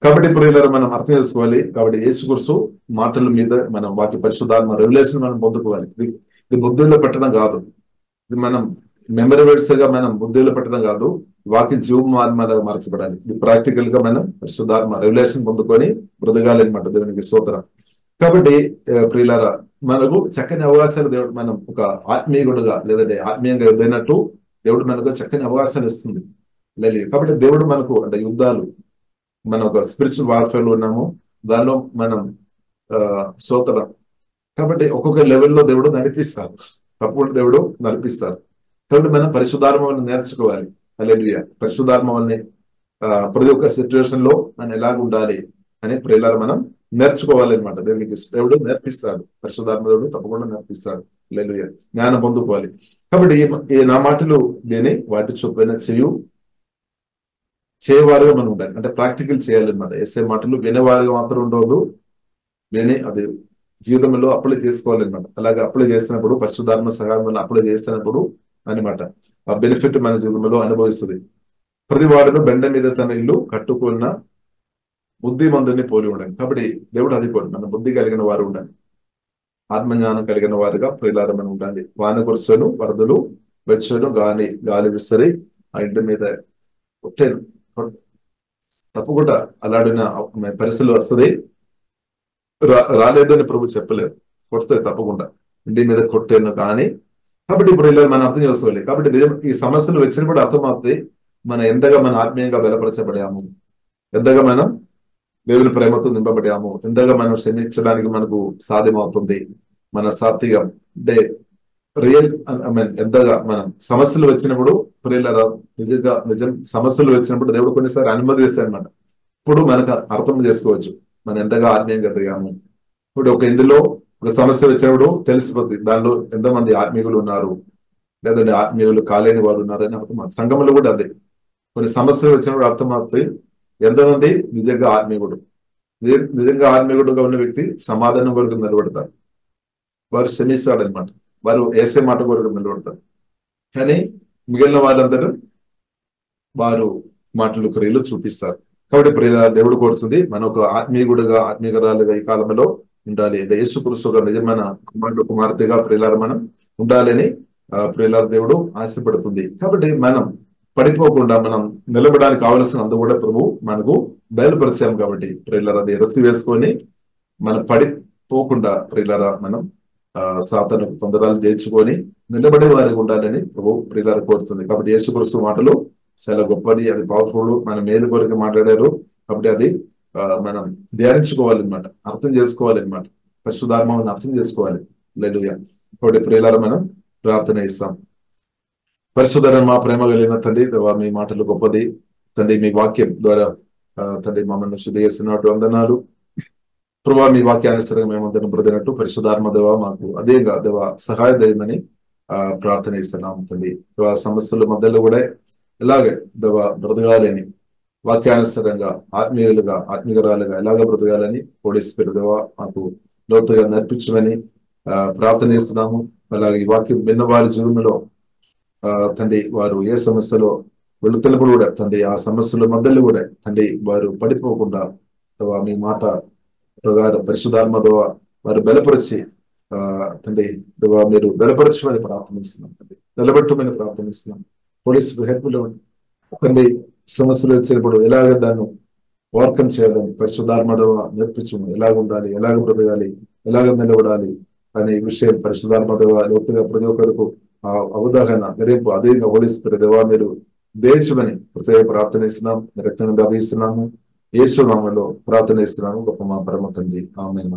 కాబట్టి ప్రియులారా మనం అర్థం చేసుకోవాలి. కాబట్టి యేసుక్రీస్తు మాటల మీద మనం వాక్య పరిశుద్ధాత్మ రెవల్యూషన్ మనం పొందుకోవాలి. ఇది బుద్ధిలో పెట్టడం కాదు, ఇది మనం మెమరీ వర్డ్స్ గా మనం బుద్ధిలో పెట్టడం కాదు, వాక్యం జీవమార్గంగా మార్చబడాలి. ఇది ప్రాక్టికల్ గా మనం పరిశుద్ధాత్మ రెవల్యూషన్ పొందుకొని బ్రతకాలి అనమాట. దేవునికి స్తోత్రం. కాబట్టి ప్రియులారా మనకు చక్కని అవకాశాలు దేవుడు, మనం ఒక ఆత్మీయుడుగా లేదంటే ఆత్మీయంగా ఎదైనట్టు దేవుడు మనకు చక్కని అవకాశాలు ఇస్తుంది. లేదు కాబట్టి దేవుడు మనకు అంటే యుద్ధాలు, మనం ఒక స్పిరిచువల్ వార్ఫేర్ లో ఉన్నాము, దానిలో మనం స్తోత్రం. కాబట్టి ఒక్కొక్క లెవెల్లో దేవుడు నడిపిస్తారు, తప్పకుండా దేవుడు నడిపిస్తారు. కాబట్టి మనం పరిశుద్ధాత్మను నేర్చుకోవాలి. హల్లెలూయా. పరిశుద్ధాత్మ వల్లనే ప్రతి ఒక్క సిచ్యువేషన్ లో మనం ఎలాగ ఉండాలి అని ప్రియులారా మనం నేర్చుకోవాలి అనమాట. దేవుడు నేర్పిస్తాడు, పరిశుద్ధాత్మ దేవుడు తప్పకుండా నేర్పిస్తాడు. హల్లెలూయా. జ్ఞానం పొందుకోవాలి. కాబట్టి ఈ నా మాటలు విని వాటి చొప్పున చేయవారుగా మనం ఉండాలి. అంటే ప్రాక్టికల్ చేయాలన్నమాట. ఎస్ఏ మాటలు వినేవారుగా మాత్రం ఉండవద్దు, విని అది జీవితంలో అప్లై చేసుకోవాలన్నమాట. అలాగే అప్లై చేస్తున్నప్పుడు పరిశుద్ధాత్మ సహాయం అప్లై చేస్తున్నప్పుడు అనమాట ఆ బెనిఫిట్ మన జీవితంలో అనుభవిస్తుంది. ప్రతి వాడును బెండ మీద తన ఇల్లు కట్టుకున్న బుద్ధిమంతుని పోలి ఉండాలి. కాబట్టి దేవుడు అది కూడా మన బుద్ధి కలిగిన వారు ఉండాలి, ఆత్మజ్ఞానం కలిగిన వారుగా ప్రియులారమని ఉండాలి. వాన కురుసను, వరదలు వెచ్చను, గాలి విసరి ఆ ఇంటి మీద కొట్టేను. తప్పకుండా అలాడిన పరిస్థితులు వస్తుంది. రాలేదు అని ప్రభు చెప్పలేదు, కొడితే తప్పకుండా ఇంటి మీద కొట్టేను. కానీ కాబట్టి ఇప్పుడు ఇలా మనం అర్థం చేసుకోవాలి. కాబట్టి ఈ సమస్యలు వచ్చినప్పుడు అర్థమవుతుంది మనం ఎంతగా మన ఆత్మీయంగా బలపరచబడాము, ఎంతగా మనం దేవుని ప్రేమతో నింపబడాము, ఎంతగా మనం క్షమించడానికి మనకు సాధ్యమవుతుంది. మన సాత్వికం అంటే రియల్ ఎంతగా మనం సమస్యలు వచ్చినప్పుడు ప్రియులారా నిజం సమస్యలు వచ్చినప్పుడు దేవుడు కొన్నిసారి అనుమతిస్తాడు అనమాట. ఇప్పుడు మనకు అర్థం చేసుకోవచ్చు మనం ఎంతగా ఆత్మీయంగా ఎదిగాము. ఇప్పుడు ఒక ఇంటిలో ఒక సమస్య వచ్చినప్పుడు తెలిసిపోతుంది దానిలో ఎంతమంది ఆత్మీయులు ఉన్నారు, లేదంటే ఆత్మీయులు కాలేని వారు ఉన్నారని అర్థం. సంఘంలో కూడా అదే కొన్ని సమస్యలు వచ్చినప్పుడు అర్థమవుతాయి ఎంతమంది నిజంగా ఆత్మీయుడు. నిజంగా ఆత్మీయుడుగా ఉన్న వ్యక్తి సమాధానం కొరకు నిలబడతారు, వారు క్షమిస్తాడనమాట, వారు వేసే మాట కొరకు నిలబడతారు. కానీ మిగిలిన వాళ్ళందరూ వారు మాటలు క్రియలు చూపిస్తారు. కాబట్టి ప్రియుల దేవుడు కోరుతుంది మన ఒక ఆత్మీయుడుగా ఆత్మీయురాలుగా ఈ కాలంలో ఉండాలి. అంటే యేసుక్రీస్తుగా నిజమైన కుమార్తెగా ప్రియులార మనం ఉండాలని ప్రియులార దేవుడు ఆశపడుతుంది. కాబట్టి మనం పడిపోకుండా మనం నిలబడడానికి కావలసిన అందు కూడా ప్రభు మనకు బయలుపరిచాం. కాబట్టి ప్రియులార అది రసి వేసుకొని మనం పడిపోకుండా ప్రియులార మనం సాతాను తొందరలు చేర్చుకొని నిలబడే వారికి ఉండాలని ప్రభు ప్రియులార కోరుతుంది. కాబట్టి యేసుక్రీస్తు మాటలు చాలా గొప్పది, అది పవర్ఫుల్, మన మేలు కొరకు మాట్లాడారు. కాబట్టి అది మనం ధ్యానించుకోవాలన్నమాట, అర్థం చేసుకోవాలన్నమాట, పరిశుద్ధాత్మని అర్థం చేసుకోవాలి. హల్లెలూయా. కాబట్టి ప్రియులార మనం ప్రార్థన ఇస్తాం. పరిశుద్ధ మా ప్రేమ కలిగిన తండ్రి, మీ మాటలు గొప్పది తండ్రి, మీ వాక్యం ద్వారా తండ్రి మమ్మల్ని శుద్ధి చేస్తున్నట్టు వందనాలు ప్రభావ. మీ వాక్యానుసరంగా మేమందరం బ్రతినట్టు పరిశుద్ధాత్మ దేవ మాకు అదేగా దేవ సహాయ దయమని ప్రార్థన ఇస్తున్నాం తండ్రి. సమస్యల మధ్యలో కూడా ఇలాగే దేవ బ్రతకాలని, వాక్యానుసరంగా ఆత్మీయులుగా ఆత్మీయురాలుగా ఎలాగ బ్రతకాలని హోలీ స్పిరిట్ దేవ మాకు లోతుగా నేర్పించమని ప్రార్థన చేస్తున్నాము. అలాగే ఈ వాక్యం విన్న వారి జీవితంలో తండ్రి వారు ఏ సమస్యలో వెళుతున్నప్పుడు కూడా తండ్రి ఆ సమస్యల మధ్యలో కూడా తండ్రి వారు పడిపోకుండా మీ మాట ప్రకారం పరిశుద్ధాత్మ దేవ వారు బలపరిచి తండ్రి దేవ మీరు బలపరచమని ప్రార్థనిస్తున్నాం తండ్రి, నిలబెట్టమని ప్రార్థనిస్తున్నాం. పోలీసు హెల్ప్లో తండ్రి సమస్యలు వచ్చినప్పుడు ఎలాగ దాన్ని ఓవర్కమ్ చేయాలని పరిశుద్ధాత్మ దేవ నేర్పించమని, ఎలాగ ఉండాలి, ఎలాగ బ్రతకాలి, ఎలాగ నిలబడాలి అనే విషయం పరిశుద్ధాత్మ దేవ లోతుగా ప్రతి ఒక్కరికి అవగాహన రేపు అదేవిధంగా హోలీ స్పిరిట్ దేవ మీరు దేశమని ప్రత్యేక ప్రార్థనిస్తున్నాం, రక్తం దాపిస్తున్నాము. యేసు నామములో ప్రార్థన చేస్తున్నాము గొప్ప మా పరమ తండ్రి. ఆమేన్.